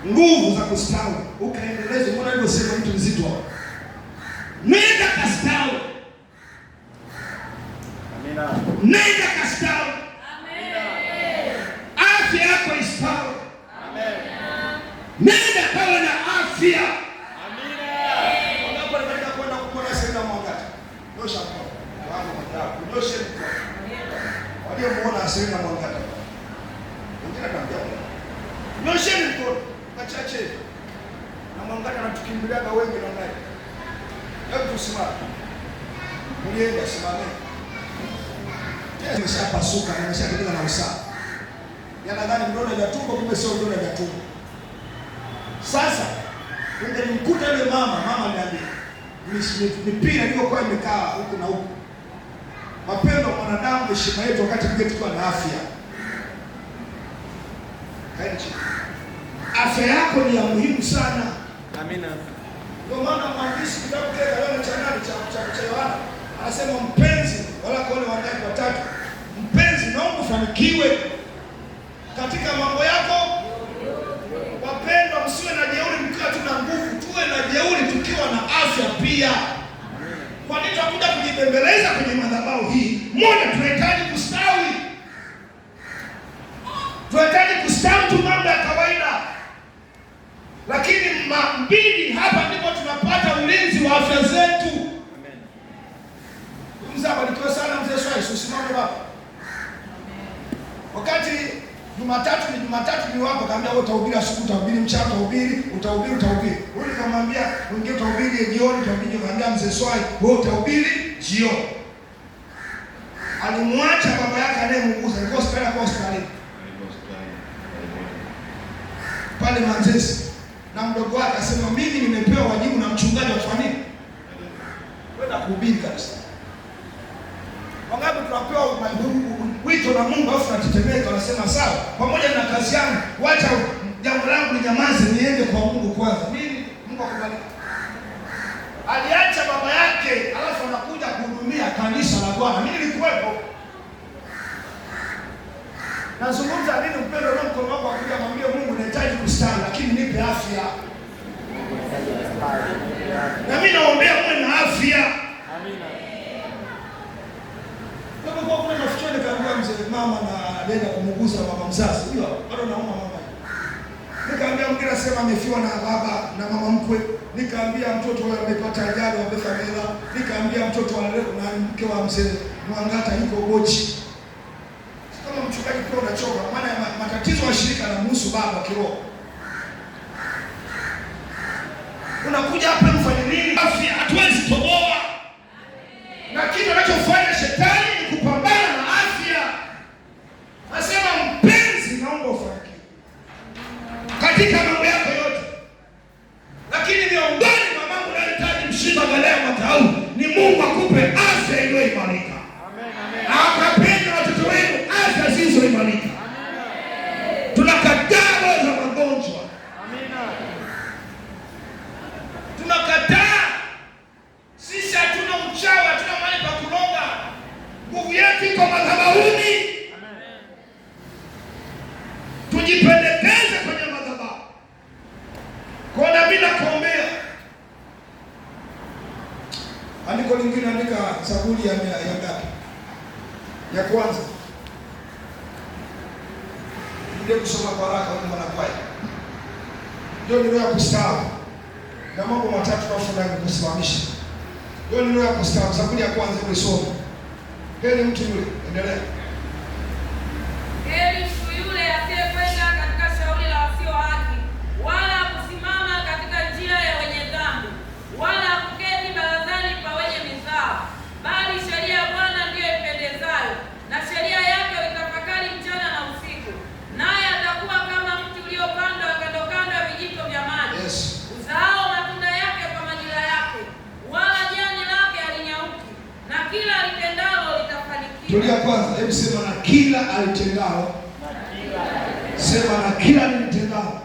nguvu za kustawi. Ukaendeleze. Mbona hivyo sema mtu mzito? Nenda kastawi. Amina. Nenda kastawi. Amen. Afya yako istawi. Amen. Nenda kawa na afya. Amina. Wangapo wanataka kwenda kuona Serena Mwangata. Nyosha mkono. Wangu mtaka. Nyosha mkono. Waliomuona Serena Mwangata. Wengine atamjua. Nyosha mkono. Kachache. Na Mwangata anatukimbilia wengi na ndani. Hebu tusimame. Mlienda simameni. Nimeshapasuka, nimeshapigwa na usaha. Yanadhani vidonda vya tumbo, kumbe sio vidonda vya tumbo. Sasa ungemkuta yule mama niambie. Mipira iliyokuwa imekaa huku na huku. Mapendo mwanadamu, heshima yetu wakati mwingine tukiwa na afya. Kaeni chini. Afya yako ni ya muhimu sana. Amina. Ndio maana mwandishi kitabu kile leo cha Yohana anasema mpenzi, wala kwa wale wangapi watatu, mpenzi, naomba ufanikiwe katika mambo yako. Wapendwa, msiwe na jeuri mkiwa tuna nguvu, tuwe na jeuri tukiwa na afya pia. Kwa nini tunakuja kujibembeleza kwenye madhabahu hii? Moja, tunahitaji kustawi. Tunahitaji kustawi. Lakini mbili, hapa ndipo tunapata ulinzi wa afya zetu. Amen. Mzee barikiwa sana mzee Swai, usimame baba. Wakati Jumatatu ni wapo kaambia wewe utahubiri asubuhi, utahubiri mchana, utahubiri. Wewe nikamwambia wengine utahubiri jioni, kaambia mzee Swai wewe utahubiri jioni. Alimwacha baba yake anayemuuguza, alikuwa hospitali pale Manzese, na mdogo wake akasema mimi nimepewa wajibu na mchungaji wa nini kwenda kuhubiri kanisa. Wangapi tunapewa wito na Mungu afu tunatetemeka, wanasema sawa, pamoja na kazi yangu, wacha jambo langu linyamaze, niende kwa Mungu kwanza. Mimi Mungu akubariki. Aliacha baba yake, alafu anakuja kuhudumia kanisa la Bwana. Mimi nilikuwepo. Nazungumza nini upendo na mkono wako akuja mwambie Mungu nahitaji kustawi, lakini nipe afya. Na mimi naombea mwe na afya. Amina. Kwa kuna nafikiri kaambia mzee mama na anaenda kumuguza mama mzazi. Hiyo bado naomba mama. Nikaambia mwingine asema amefiwa na baba na mama mkwe. Nikaambia mtoto wao amepata ajali wa Bethamela. Nikaambia mtoto wa leo na mke wa mzee Mwangata yuko Bochi. Kama mchungaji pia unachoka, maana matatizo ya shirika la muhusu baba kiroho. Unakuja hapa mfanye nini? Afya hatuwezi toboa. Na kitu anachofanya shetani ni kupambana na afya. Nasema mpenzi, naomba ufanikiwe katika mambo yako yote. Lakini miongoni mwa mambo unayohitaji mshiba galea mwaka huu ni Mungu akupe afya iliyoimarika. Amen, amen. Akapenda watoto wenu afya zilizoimarika. Tunakataa roho za magonjwa. Amina. Tunakataa. Sisi hatuna uchawi, hatuna mahali pa kuroga. Nguvu yetu iko madhabahuni. Amen. Tujipendekeze kwenye madhabahu. Kwa nami nakuombea. Andiko lingine, andika Zaburi ya ngapi? Ya kwanza. Ndio kusoma kwa haraka huko na kwaya. Ndio neno ya kustawi. Na mambo matatu tunafundana kusimamisha. Ndio neno ya kustawi. Zaburi ya kwanza ulisoma. Heri mtu yule, endelea. Heri mtu yule asiyekwenda katika shauri la wasio haki, wala kusimama katika njia ya wenye dhambi, wala kuketi barazani pa wenye mizaa, bali sheria ya Bwana ndiyo impendezayo, na sheria yake utafakari mchana na usiku. Naye atakuwa kama mti uliopandwa kando kando ya vijito vya maji. Yes. Uzao matunda yake kwa majira yake, wala jani lake halinyauki, na kila litendalo litafanikiwa. Tulia kwanza, hebu sema na kila alitendalo. Sema na kila nilitendalo.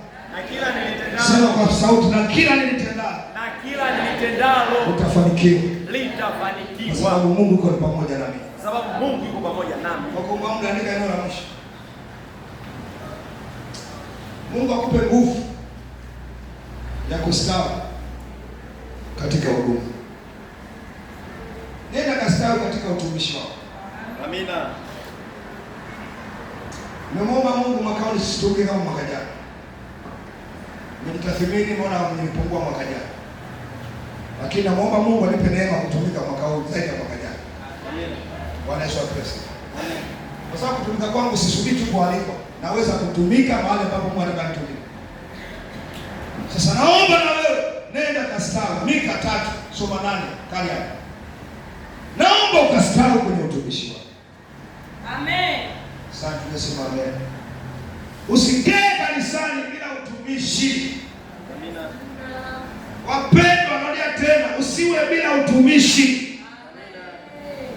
Sema kwa sauti, na kila nilitendalo. Utafanikiwa. Kwa sababu Mungu yuko pamoja nami. Kwa kuomba Mungu, andika neno la mwisho. Mungu akupe nguvu ya kustawi katika huduma. Nenda kastawi katika utumishi wako. Amina. Nimemwomba Mungu mwaka huu nisitoke kama mwaka jana. Nilitathmini mbona nilipungua mwaka jana. Lakini namuomba Mungu anipe neema kutumika mwaka huu zaidi ya mwaka jana. Amina. Bwana Yesu asifiwe. Amen. Kwa sababu kutumika kwangu sisubiri tu kualikwa. Naweza kutumika mahali ambapo Mungu ananitumia. Sasa naomba na wewe nenda kastawi. Mika 3 soma 8 kali hapo. Naomba ukastawi kwenye utumishi wako. Amen. Asante, tunasema amen. Usikae kanisani bila utumishi. Amina. Wapendwa, narudia tena, usiwe bila utumishi. Amina.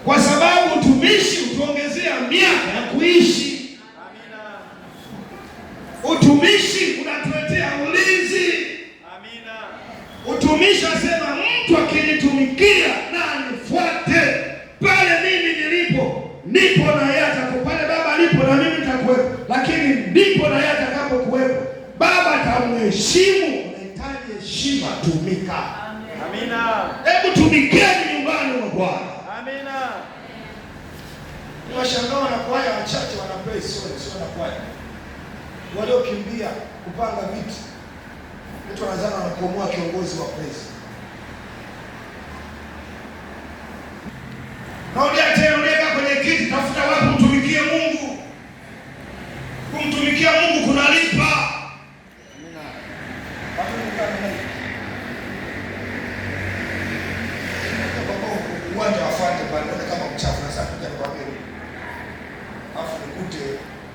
Kwa sababu utumishi utuongezea miaka ya kuishi. Amina. Utumishi unatuletea ulinzi. Amina. Utumishi asema mtu akinitumikia na anifuate pale mimi nilipo, nipo na yeye atakuwepo. Pale Baba alipo na mimi nitakuwepo. Lakini ndipo na yeye atakapokuwepo, Baba atamheshimu. Unahitaji heshima, tumika. Amina. Hebu tumikeni nyumbani mwa Bwana. Amina. Washangaa na kwaya wachache wanapea sio na kwaya. Waliokimbia kupanga viti. Mtu anazana na kuomoa kiongozi wa praise. Narudia tena, unaweka kwenye kiti, tafuta wapi mtumikie Mungu. Kumtumikia Mungu kunalipa. Amina. Uwanja wa Fante pale kama mchafu na sasa kuja kwa mimi. Alafu nikute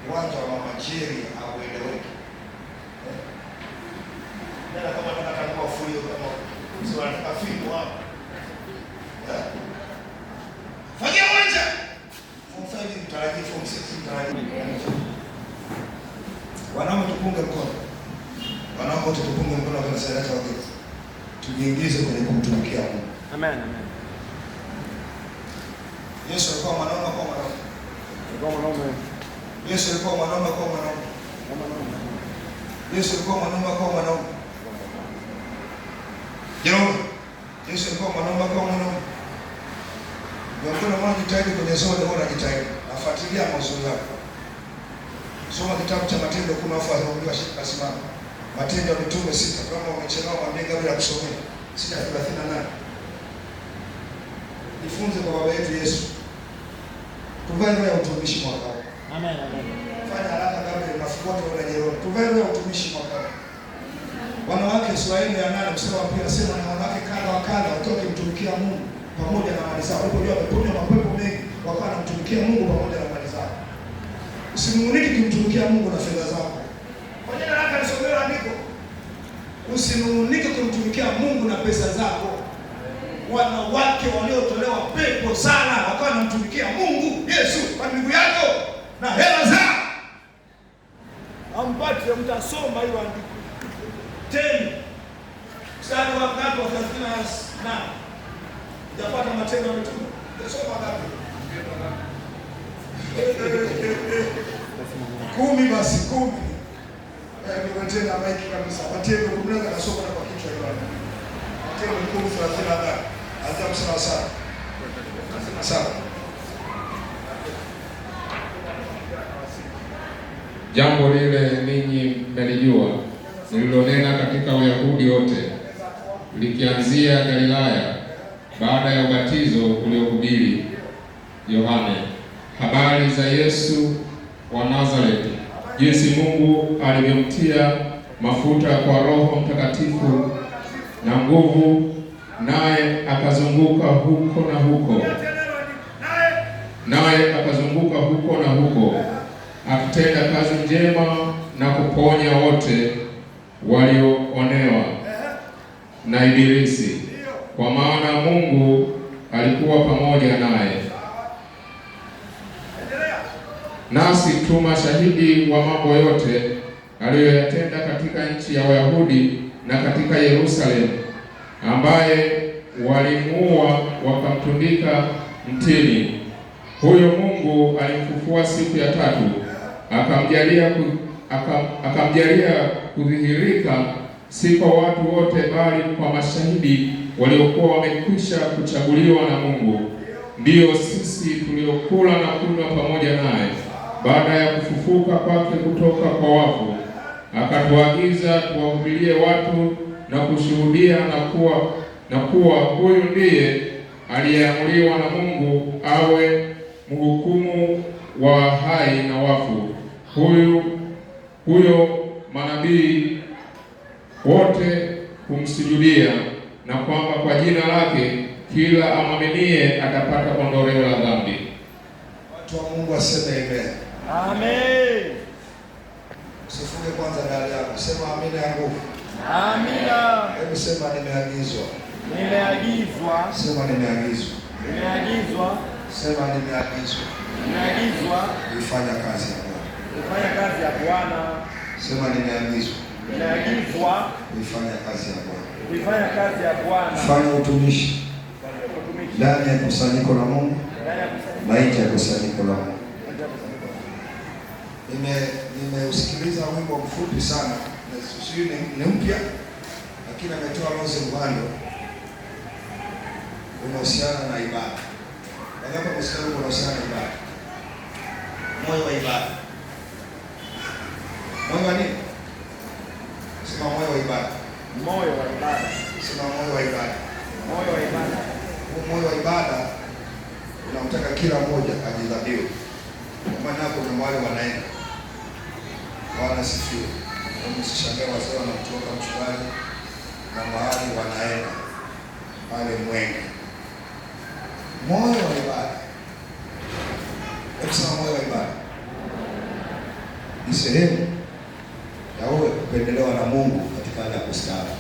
uwanja wa Mama Jerry haueleweki. Nenda kama nataka kama fulio kama sio nataka fimu hapo. Fanyia uwanja. Form 5 mtaraji, form 6 mtaraji. Wanaume tupunge mkono. Wanaume wote tupunge mkono kwa sadaka ya Mungu. Tujiingize kwenye kumtumikia Mungu. Amen, amen. Yesu alikuwa mwanaume kwa mwanaume. Alikuwa mwanaume. Yesu alikuwa mwanaume kwa mwanaume. Yesu alikuwa mwanaume kwa mwanaume. Jehova. Yesu alikuwa mwanaume kwa mwanaume. Miongoni mwa jitahidi kwenye zote bora jitahidi. Nafuatilia mauzuri yako. Soma kitabu cha Matendo 10 afu anaongea shika simama. Matendo ya Mitume 6 kama umechelewa mwambie kabla ya kusomea. 6:38. Jifunze kwa baba yetu Yesu. Tuvae roho ya utumishi mwaka huu. Amen, amen. Fanya haraka kabla unafuata wale roho. Tuvae roho ya utumishi mwaka huu. Wanawake Swahili ya 8 mstari wa 2 nasema na wanawake kadha wa kadha watoke mtumikia Mungu pamoja na mali zao. Walipojua wameponywa mapepo mengi wakawa wanamtumikia Mungu pamoja na mali zao. Usinungunike kumtumikia Mungu na fedha zako. Kwa nini haraka nisomee andiko? Usinungunike kumtumikia Mungu na pesa zako. Wanawake waliotolewa pepo sana wakawa wanamtumikia Mungu Yesu kwa miguu yako na hela zao. Ampate mtasoma hiyo andiko. 10 mstari wa ngapi wa 39? Hujapata Matendo ya Mitume? Soma ngapi? 10 basi 10. Ndio tena maiki kabisa. Matendo 10 nasoma kwa kichwa hiyo. Matendo 10:30. Anza kusema sawa. Sawa. Jambo lile ninyi mmelijua, nililonena katika Wayahudi wote, likianzia Galilaya, baada ya ubatizo uliohubiri Yohane, habari za Yesu wa Nazareti, jinsi Mungu alivyomtia mafuta kwa Roho Mtakatifu na nguvu, naye akazunguka huko na huko akitenda kazi njema na kuponya wote walioonewa na Ibilisi, kwa maana Mungu alikuwa pamoja naye. Nasi tu mashahidi wa mambo yote aliyoyatenda katika nchi ya Wayahudi na katika Yerusalemu, ambaye walimuua wakamtundika mtini. Huyo Mungu alimfufua siku ya tatu, akamjalia kudhihirika si kwa watu wote, bali kwa mashahidi waliokuwa wamekwisha kuchaguliwa na Mungu, ndiyo sisi tuliokula na kunywa pamoja naye baada ya kufufuka kwake kutoka kwa wafu. Akatuagiza tuwahubirie watu na kushuhudia na kuwa huyu ndiye aliyeamuliwa na Mungu awe mhukumu wa hai na wafu. Huyo manabii wote kumsujudia, na kwamba kwa jina lake kila amwaminie atapata ondoleo la dhambi. Watu wa Mungu waseme amen. Amen. Usifunge kwanza ndani yako. Sema amina ya nguvu. Amina. Hebu sema nimeagizwa. Nimeagizwa. Sema nimeagizwa. Nimeagizwa. Sema nimeagizwa. Nimeagizwa kuifanya kazi ya Bwana. kufanya kazi ya Bwana. Sema nimeagizwa. Nimeagizwa kuifanya kazi ya Bwana. kuifanya kazi ya Bwana. Fanya utumishi ndani ya kusanyiko la Mungu na nje ya kusanyiko la Mungu. Nimeusikiliza wimbo mfupi sana, sio ni mpya, lakini ametoa Rose Muhando, unahusiana na ibada. Wangapi msikia unahusiana na ibada? Moyo wa ibada. Moyo wa nini? Sema moyo wa ibada. Moyo wa ibada. Sema moyo wa ibada. Moyo wa ibada. Huu moyo wa ibada unamtaka kila mmoja ajidhabihu. Kwa maana kuna wale wanaenda. Bwana sifiwe. Msishangae wazee wanamtoka mchungaji na mahali wanaenda pale Mwenge. Moyo wa ibada. Sema moyo wa ibada ni sehemu ya wewe kupendelewa na Mungu katika hali ya kustaafu.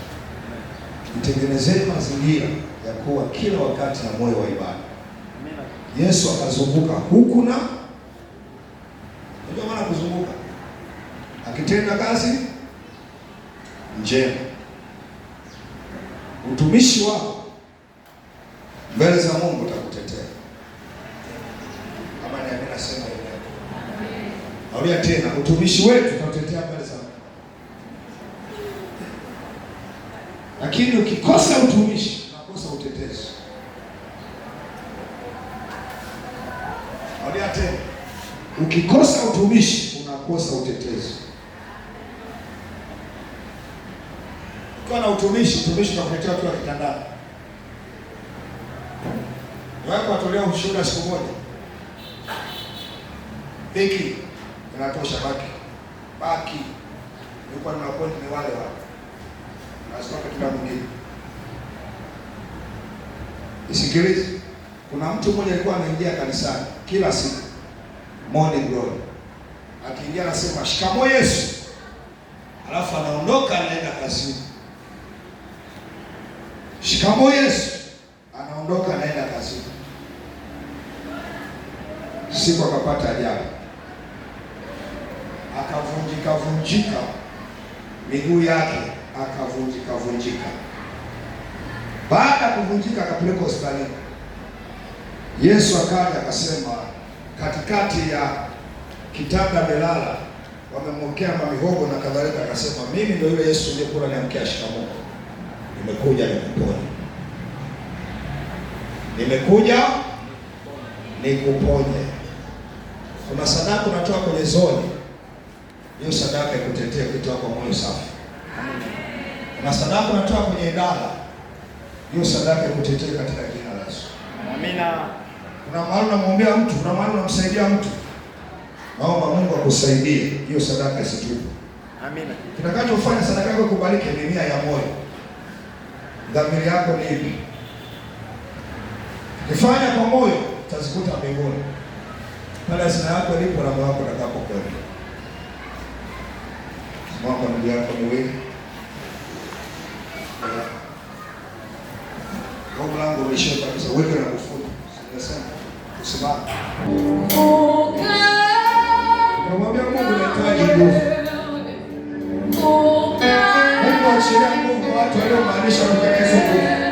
Mtengenezeni mazingira ya kuwa kila wakati na moyo wa ibada. Yesu akazunguka huku na ndio maana kuzunguka akitenda kazi njema. Utumishi wako mbele za Mungu utakutetea. Kama ni amina sema hivyo. Naulia tena, utumishi wetu utakutetea mbele za Mungu. Lakini ukikosa utumishi, unakosa utetezi. Naulia tena, ukikosa utumishi, unakosa utetezi. Ukiwa na utumishi utakuletea watu wa kitandani. Wako watolea ushuhuda siku moja. Hiki inatosha baki. Nilikuwa na point ni wale wale. Nasitoka kila mwingine. Isikilize. Kuna mtu mmoja alikuwa anaingia kanisani kila siku. Morning glory. Akiingia anasema shikamoo Yesu. Alafu anaondoka anaenda kazini. Shikamoo Yesu. Anaondoka anaenda kazini. Siku akapata ajali. Akavunjika miguu yake, akavunjika. Baada ya kuvunjika akapelekwa hospitalini. Yesu akaja akasema katikati ya kitanda amelala, wamemwekea mihogo na kadhalika, akasema mimi ndio yule Yesu aliyekuwa ananiamkia shikamoo. Nimekuja nikuponye. Kuna sadaka unatoa kwenye zoni. Hiyo sadaka ikutetee kutoa kwa moyo safi. Kuna sadaka unatoa kwenye idara. Hiyo sadaka ikutetee katika jina la Yesu. Amina. Kuna mahali unamwombea mtu, kuna mahali unamsaidia mtu. Naomba Mungu akusaidie. Hiyo sadaka isitupe. Amina. Kitakachofanya sadaka yako kubalike ni nia ya moyo. Dhamiri yako ni ipi? Ukifanya kwa moyo utazikuta mbinguni. Pale hazina yako ilipo na moyo wako utakapokwenda. Simama kwa ndugu yako miwili. Kwa mlango umeshika kabisa, weke na kufuli. Sinasema usimame. Unamwambia Mungu nahitaji nguvu. Mungu achilia nguvu watu waliomaanisha kutekeleza nguvu.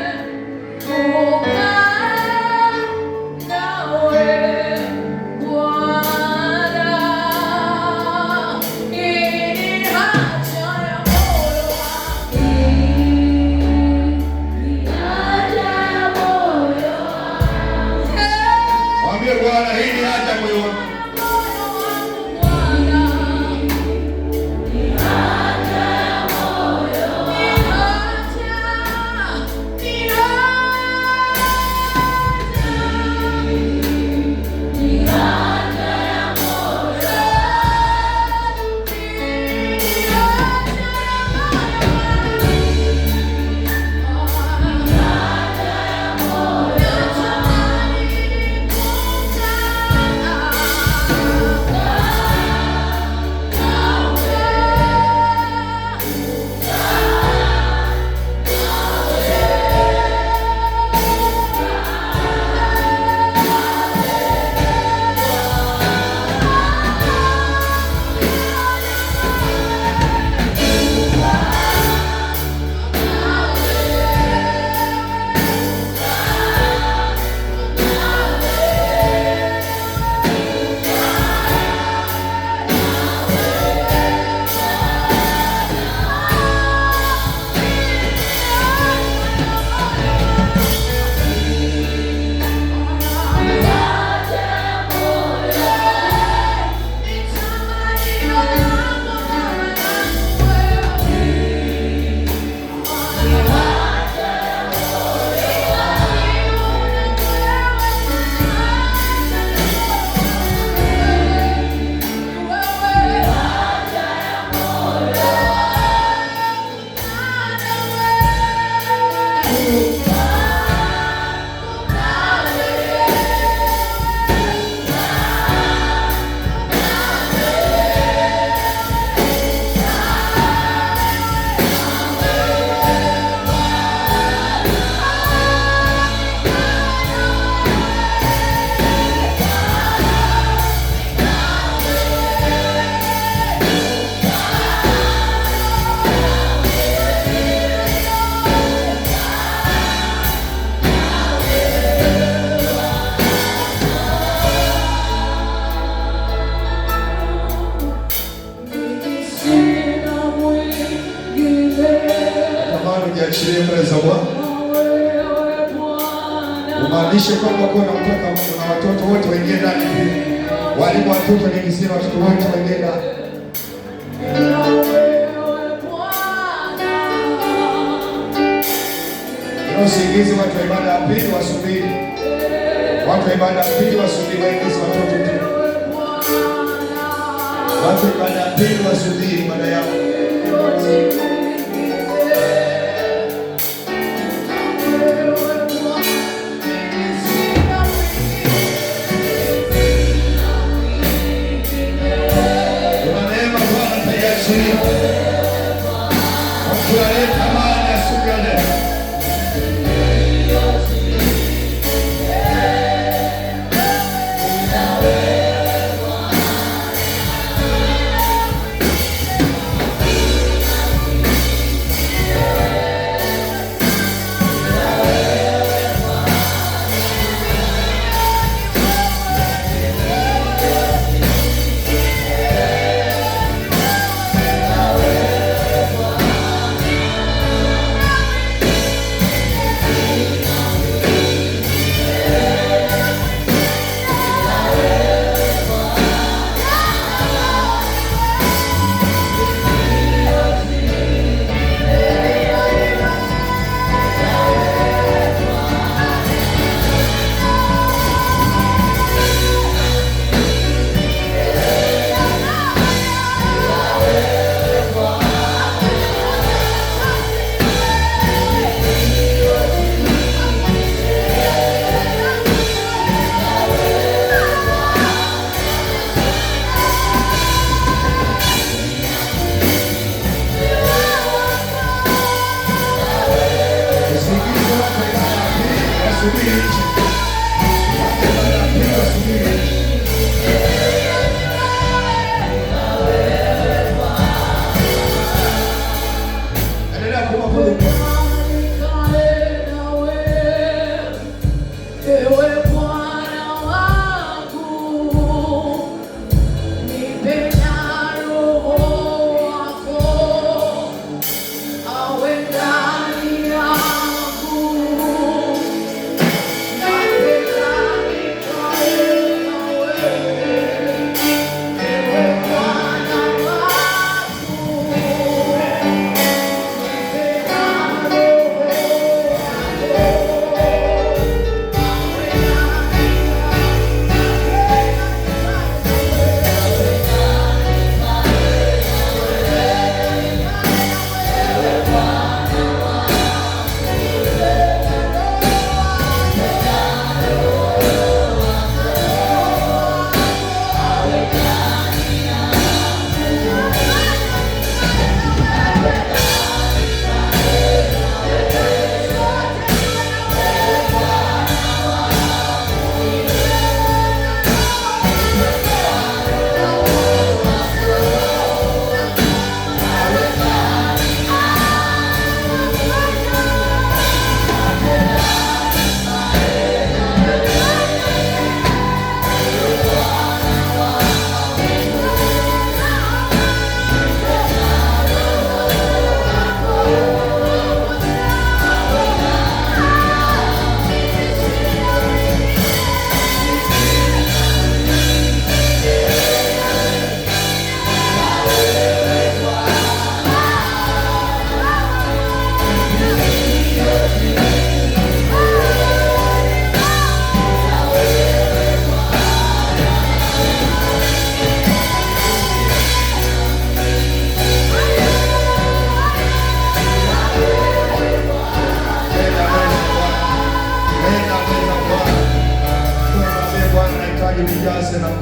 Bwana, hii ni haja moyo wangu. nawe jiachilie mbele za Bwana. Umaanishe kwamba kuna mtoka Mungu na watoto wote waingie ndani. Walimu watoto nikisema watoto wote waingie ndani. Usiingize watu wa ibada ya pili wasubiri. Watu wa ibada ya pili wasubiri waingize watoto tu. Watu wa ibada ya pili wasubiri ibada yao.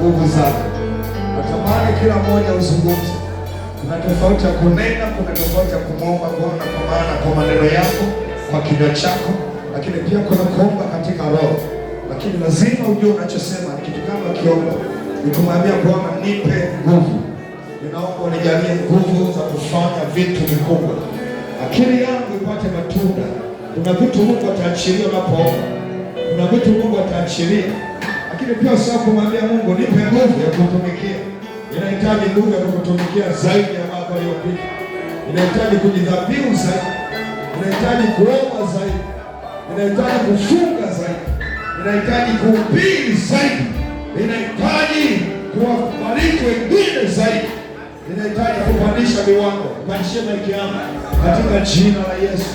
nguvu zako. Natamani kila mmoja uzungumze. Kuna tofauti ya kunena, kuna tofauti ya kumwomba Bwana kwa maana kwa maneno yako, kwa kinywa chako, lakini pia kuna kuomba katika roho. Lakini lazima ujue unachosema ni kitu kama kiomba. Nikumwambia Bwana nipe nguvu. Ninaomba unijalie nguvu za kufanya vitu vikubwa. Akili yangu ipate matunda. Kuna vitu Mungu ataachilia unapoomba. Kuna vitu Mungu ataachilia. Lakini pia sasa kumwambia Mungu nipe nguvu ya kutumikia. Inahitaji nguvu ya kutumikia zaidi ya mambo yaliyopita. Inahitaji kujidhabihu zaidi. inahitaji kuomba zaidi, inahitaji kufunga zaidi, inahitaji kuhubiri zaidi, inahitaji kuwabariki wengine zaidi, inahitaji kupandisha viwango. Kupandisha maiki yangu katika jina la Yesu.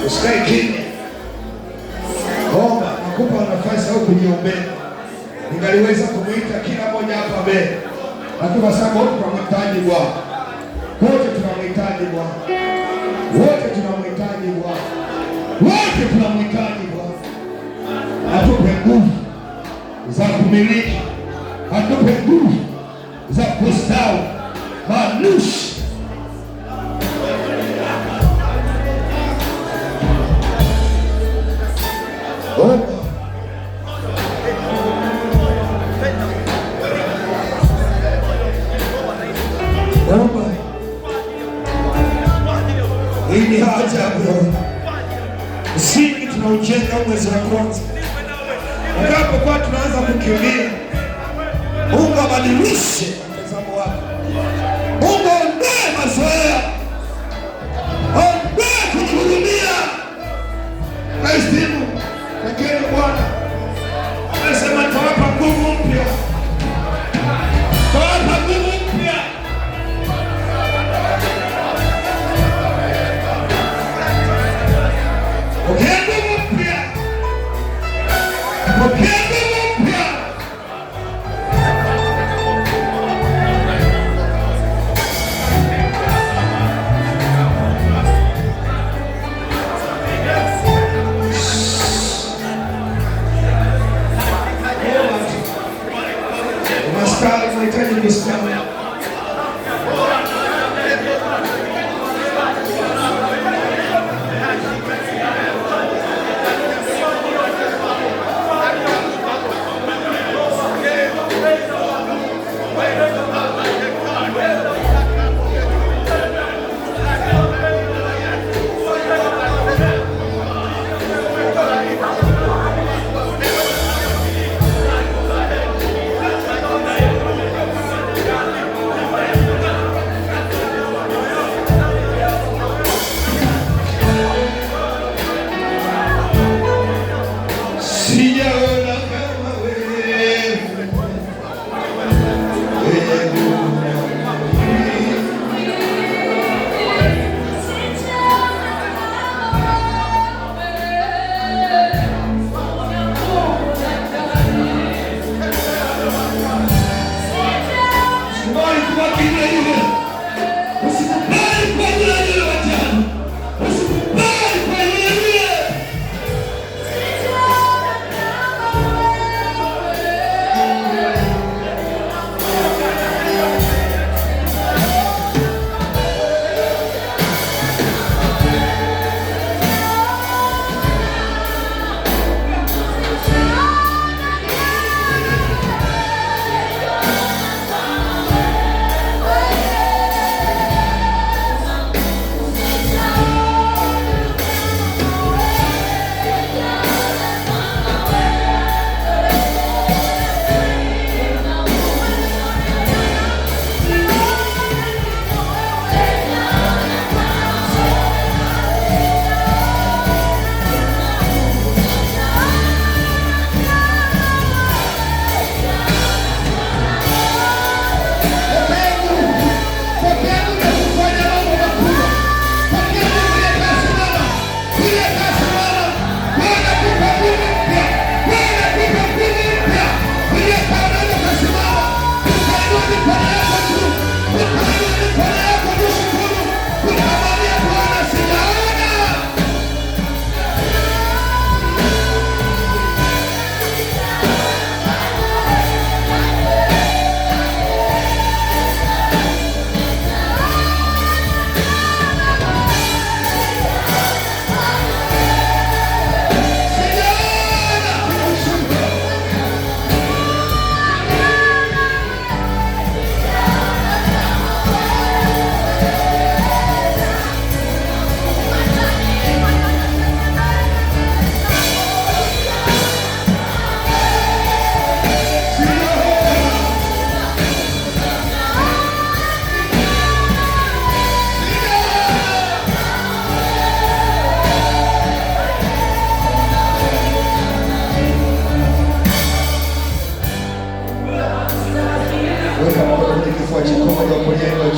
Usikae kimya, omba. Nakupa nafasi au kujiombea. Ningaliweza kumuita kila mmoja hapa mbele, lakini kwa sababu wote tunamhitaji Bwana, wote tunamhitaji Bwana, wote tunamhitaji Bwana, wote tunamhitaji Bwana. Atupe nguvu za kumiliki, atupe nguvu za kustawi manushi. Hii ni haja ya Bwana. Msingi tunaujenga mwezi wa kwanza. Unapokuwa tunaanza kukimbia, Mungu abadilishe mtazamo wako. Mungu ondoe mazoea, ondoe kujihurumia. Naistimu, lakini Bwana anasema tawapa nguvu mpya, tawapa nguvu mpya. Pokea nguvu mpya, pokea nguvu mpya.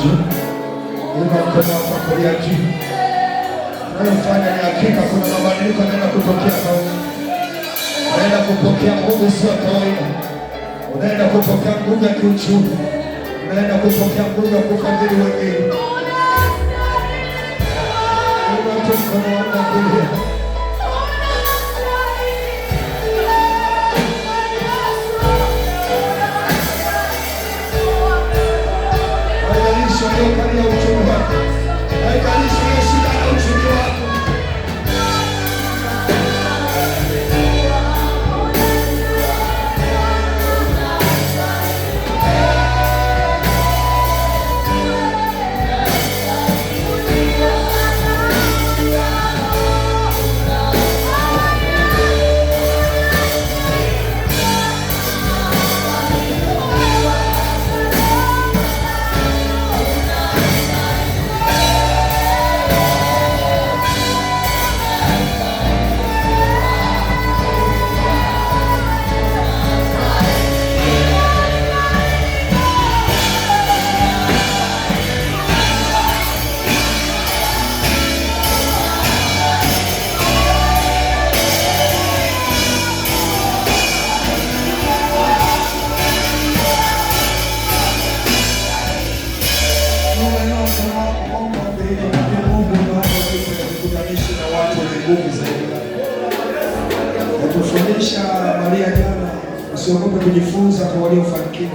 juu. Inua mkono wako kulia juu. Unayofanya ni hakika kuna mabadiliko yanaenda kutokea kwa wewe. Unaenda kupokea nguvu sio kawaida. Unaenda kupokea nguvu ya kiuchumi. Unaenda kupokea nguvu ya kufadhili wengine. Inua mkono wako kulia. Haijalishi ya uchumi wako. Haijalishi ya shida na uchumi wako. Natufundisha Maria jana, usiogope kujifunza kwa waliofanikiwa.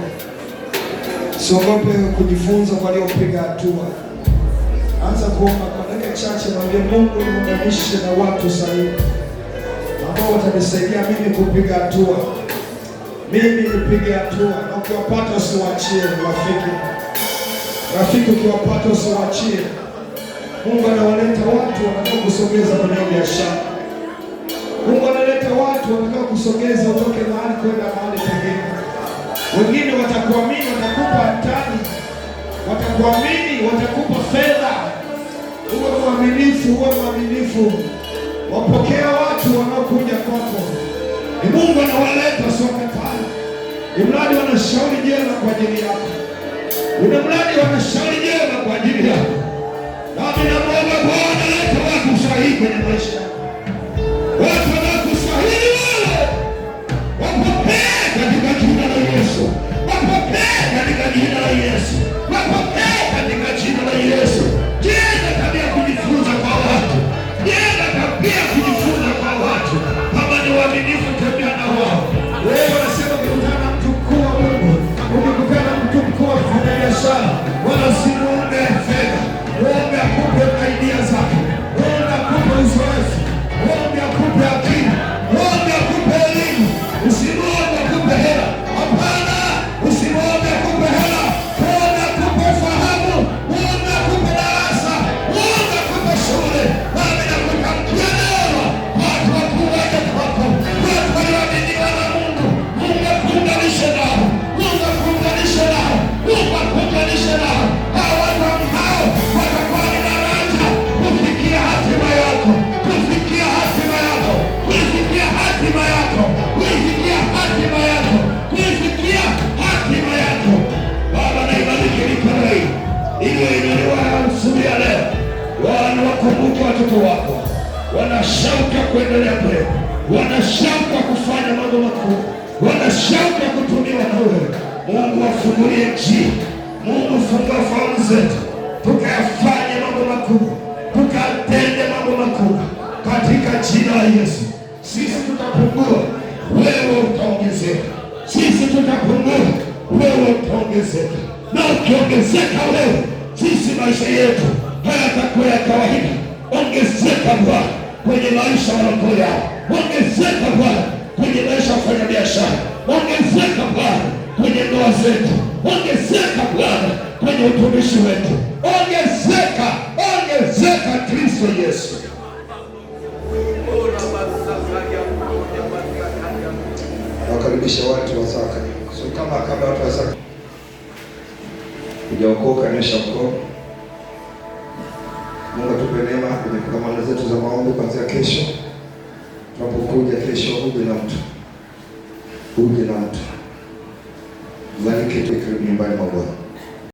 Usiogope kujifunza kwa waliopiga hatua. Anza kuomba kwa dakika chache, mwambie Mungu niunganishe na watu sahihi ambao watanisaidia mimi kupiga hatua. Mimi nipige hatua, na ukiwapata usiwaachie rafiki. Rafiki ukiwapata usiwaachie. Mungu anawaleta watu watakao kusogeza kwenye biashara. Mungu analeta watu watakao kusogeza utoke mahali kwenda mahali pengine. Wengine watakuamini, watakupa hatari. Watakuamini, watakupa fedha. Uwe mwaminifu, uwe mwaminifu. Wapokea watu wanaokuja kwako. Ni Mungu anawaleta sote pale. Ni mradi wanashauri jema kwa ajili yako. Ni mradi wanashauri jema kwa ajili yako. Nami naomba Bwana leta watu sahihi kwenye maisha yako. Watu wanaokustahili wewe. Wapokee katika jina la Yesu. Wapokee katika jina la Yesu. Wapokee katika jina la Yesu. Jenga tabia kujifunza kwa watu. Jenga tabia kujifunza kwa watu. Kama ni waaminifu tabia na wao. Wewe unasema ukikutana na mtu mkuu wa Mungu, ukikutana na mtu mkuu wa biashara, wala usimuombe fedha. Muombe akupe idea zake. Muombe akupe uzoefu. Muombe akupe akili. Muombe akupe elimu. Usimuombe akupe hela. Hapana, usimuombe akupe hela. Muombe akupe ufahamu. Muombe akupe darasa. Muombe akupe shule. Nami nakutamkia leo, watu wakuwaje kwako. Watu walioaminiwa na Mungu. Mungu akuunganishe nao. Mungu akuunganishe nao. Mungu akuunganishe nao. Hao watu ambao watakuwa ni daraja kufikia hatima yako. Kufikia hatima yako. Kufikia hatima yako. Kufikia hatima yako. Kufikia hatima yako. Baba, naibariki mikono hii iliyoinuliwa asubuhi ya leo. Bwana, wakumbuke watoto wako. Wanashauka kuendelea mbele. Wanashauka kufanya mambo makuu. Wanashauka kutumiwa na wewe. Mungu wafungulie njia. Mungu fungua fahamu zetu. Tukayafanye mambo makuu. Tukatende mambo makuu. Katika jina la Yesu. Sisi tutapungua, wewe utaongezeka. Sisi tutapungua, wewe utaongezeka. Na ukiongezeka wewe, sisi maisha yetu hayatakuwa ya kawaida. Ongezeka Bwana kwenye maisha ya roho yao. Ongezeka Bwana kwenye maisha ya wafanyabiashara. Ongezeka Bwana kwenye ndoa zetu. Ongezeka Bwana kwenye utumishi wetu. Ongezeka, ongezeka Kristo Yesu. Nawakaribisha watu wa Zaka. So kama watu wa Zaka hujaokoka, nyosha mkono. Mungu atupe neema kwenye kongamano zetu za maombi kuanzia kesho. Tunapokuja kesho, uje na mtu. Uje na mtu. Bariki tu nyumbani mwa Bwana.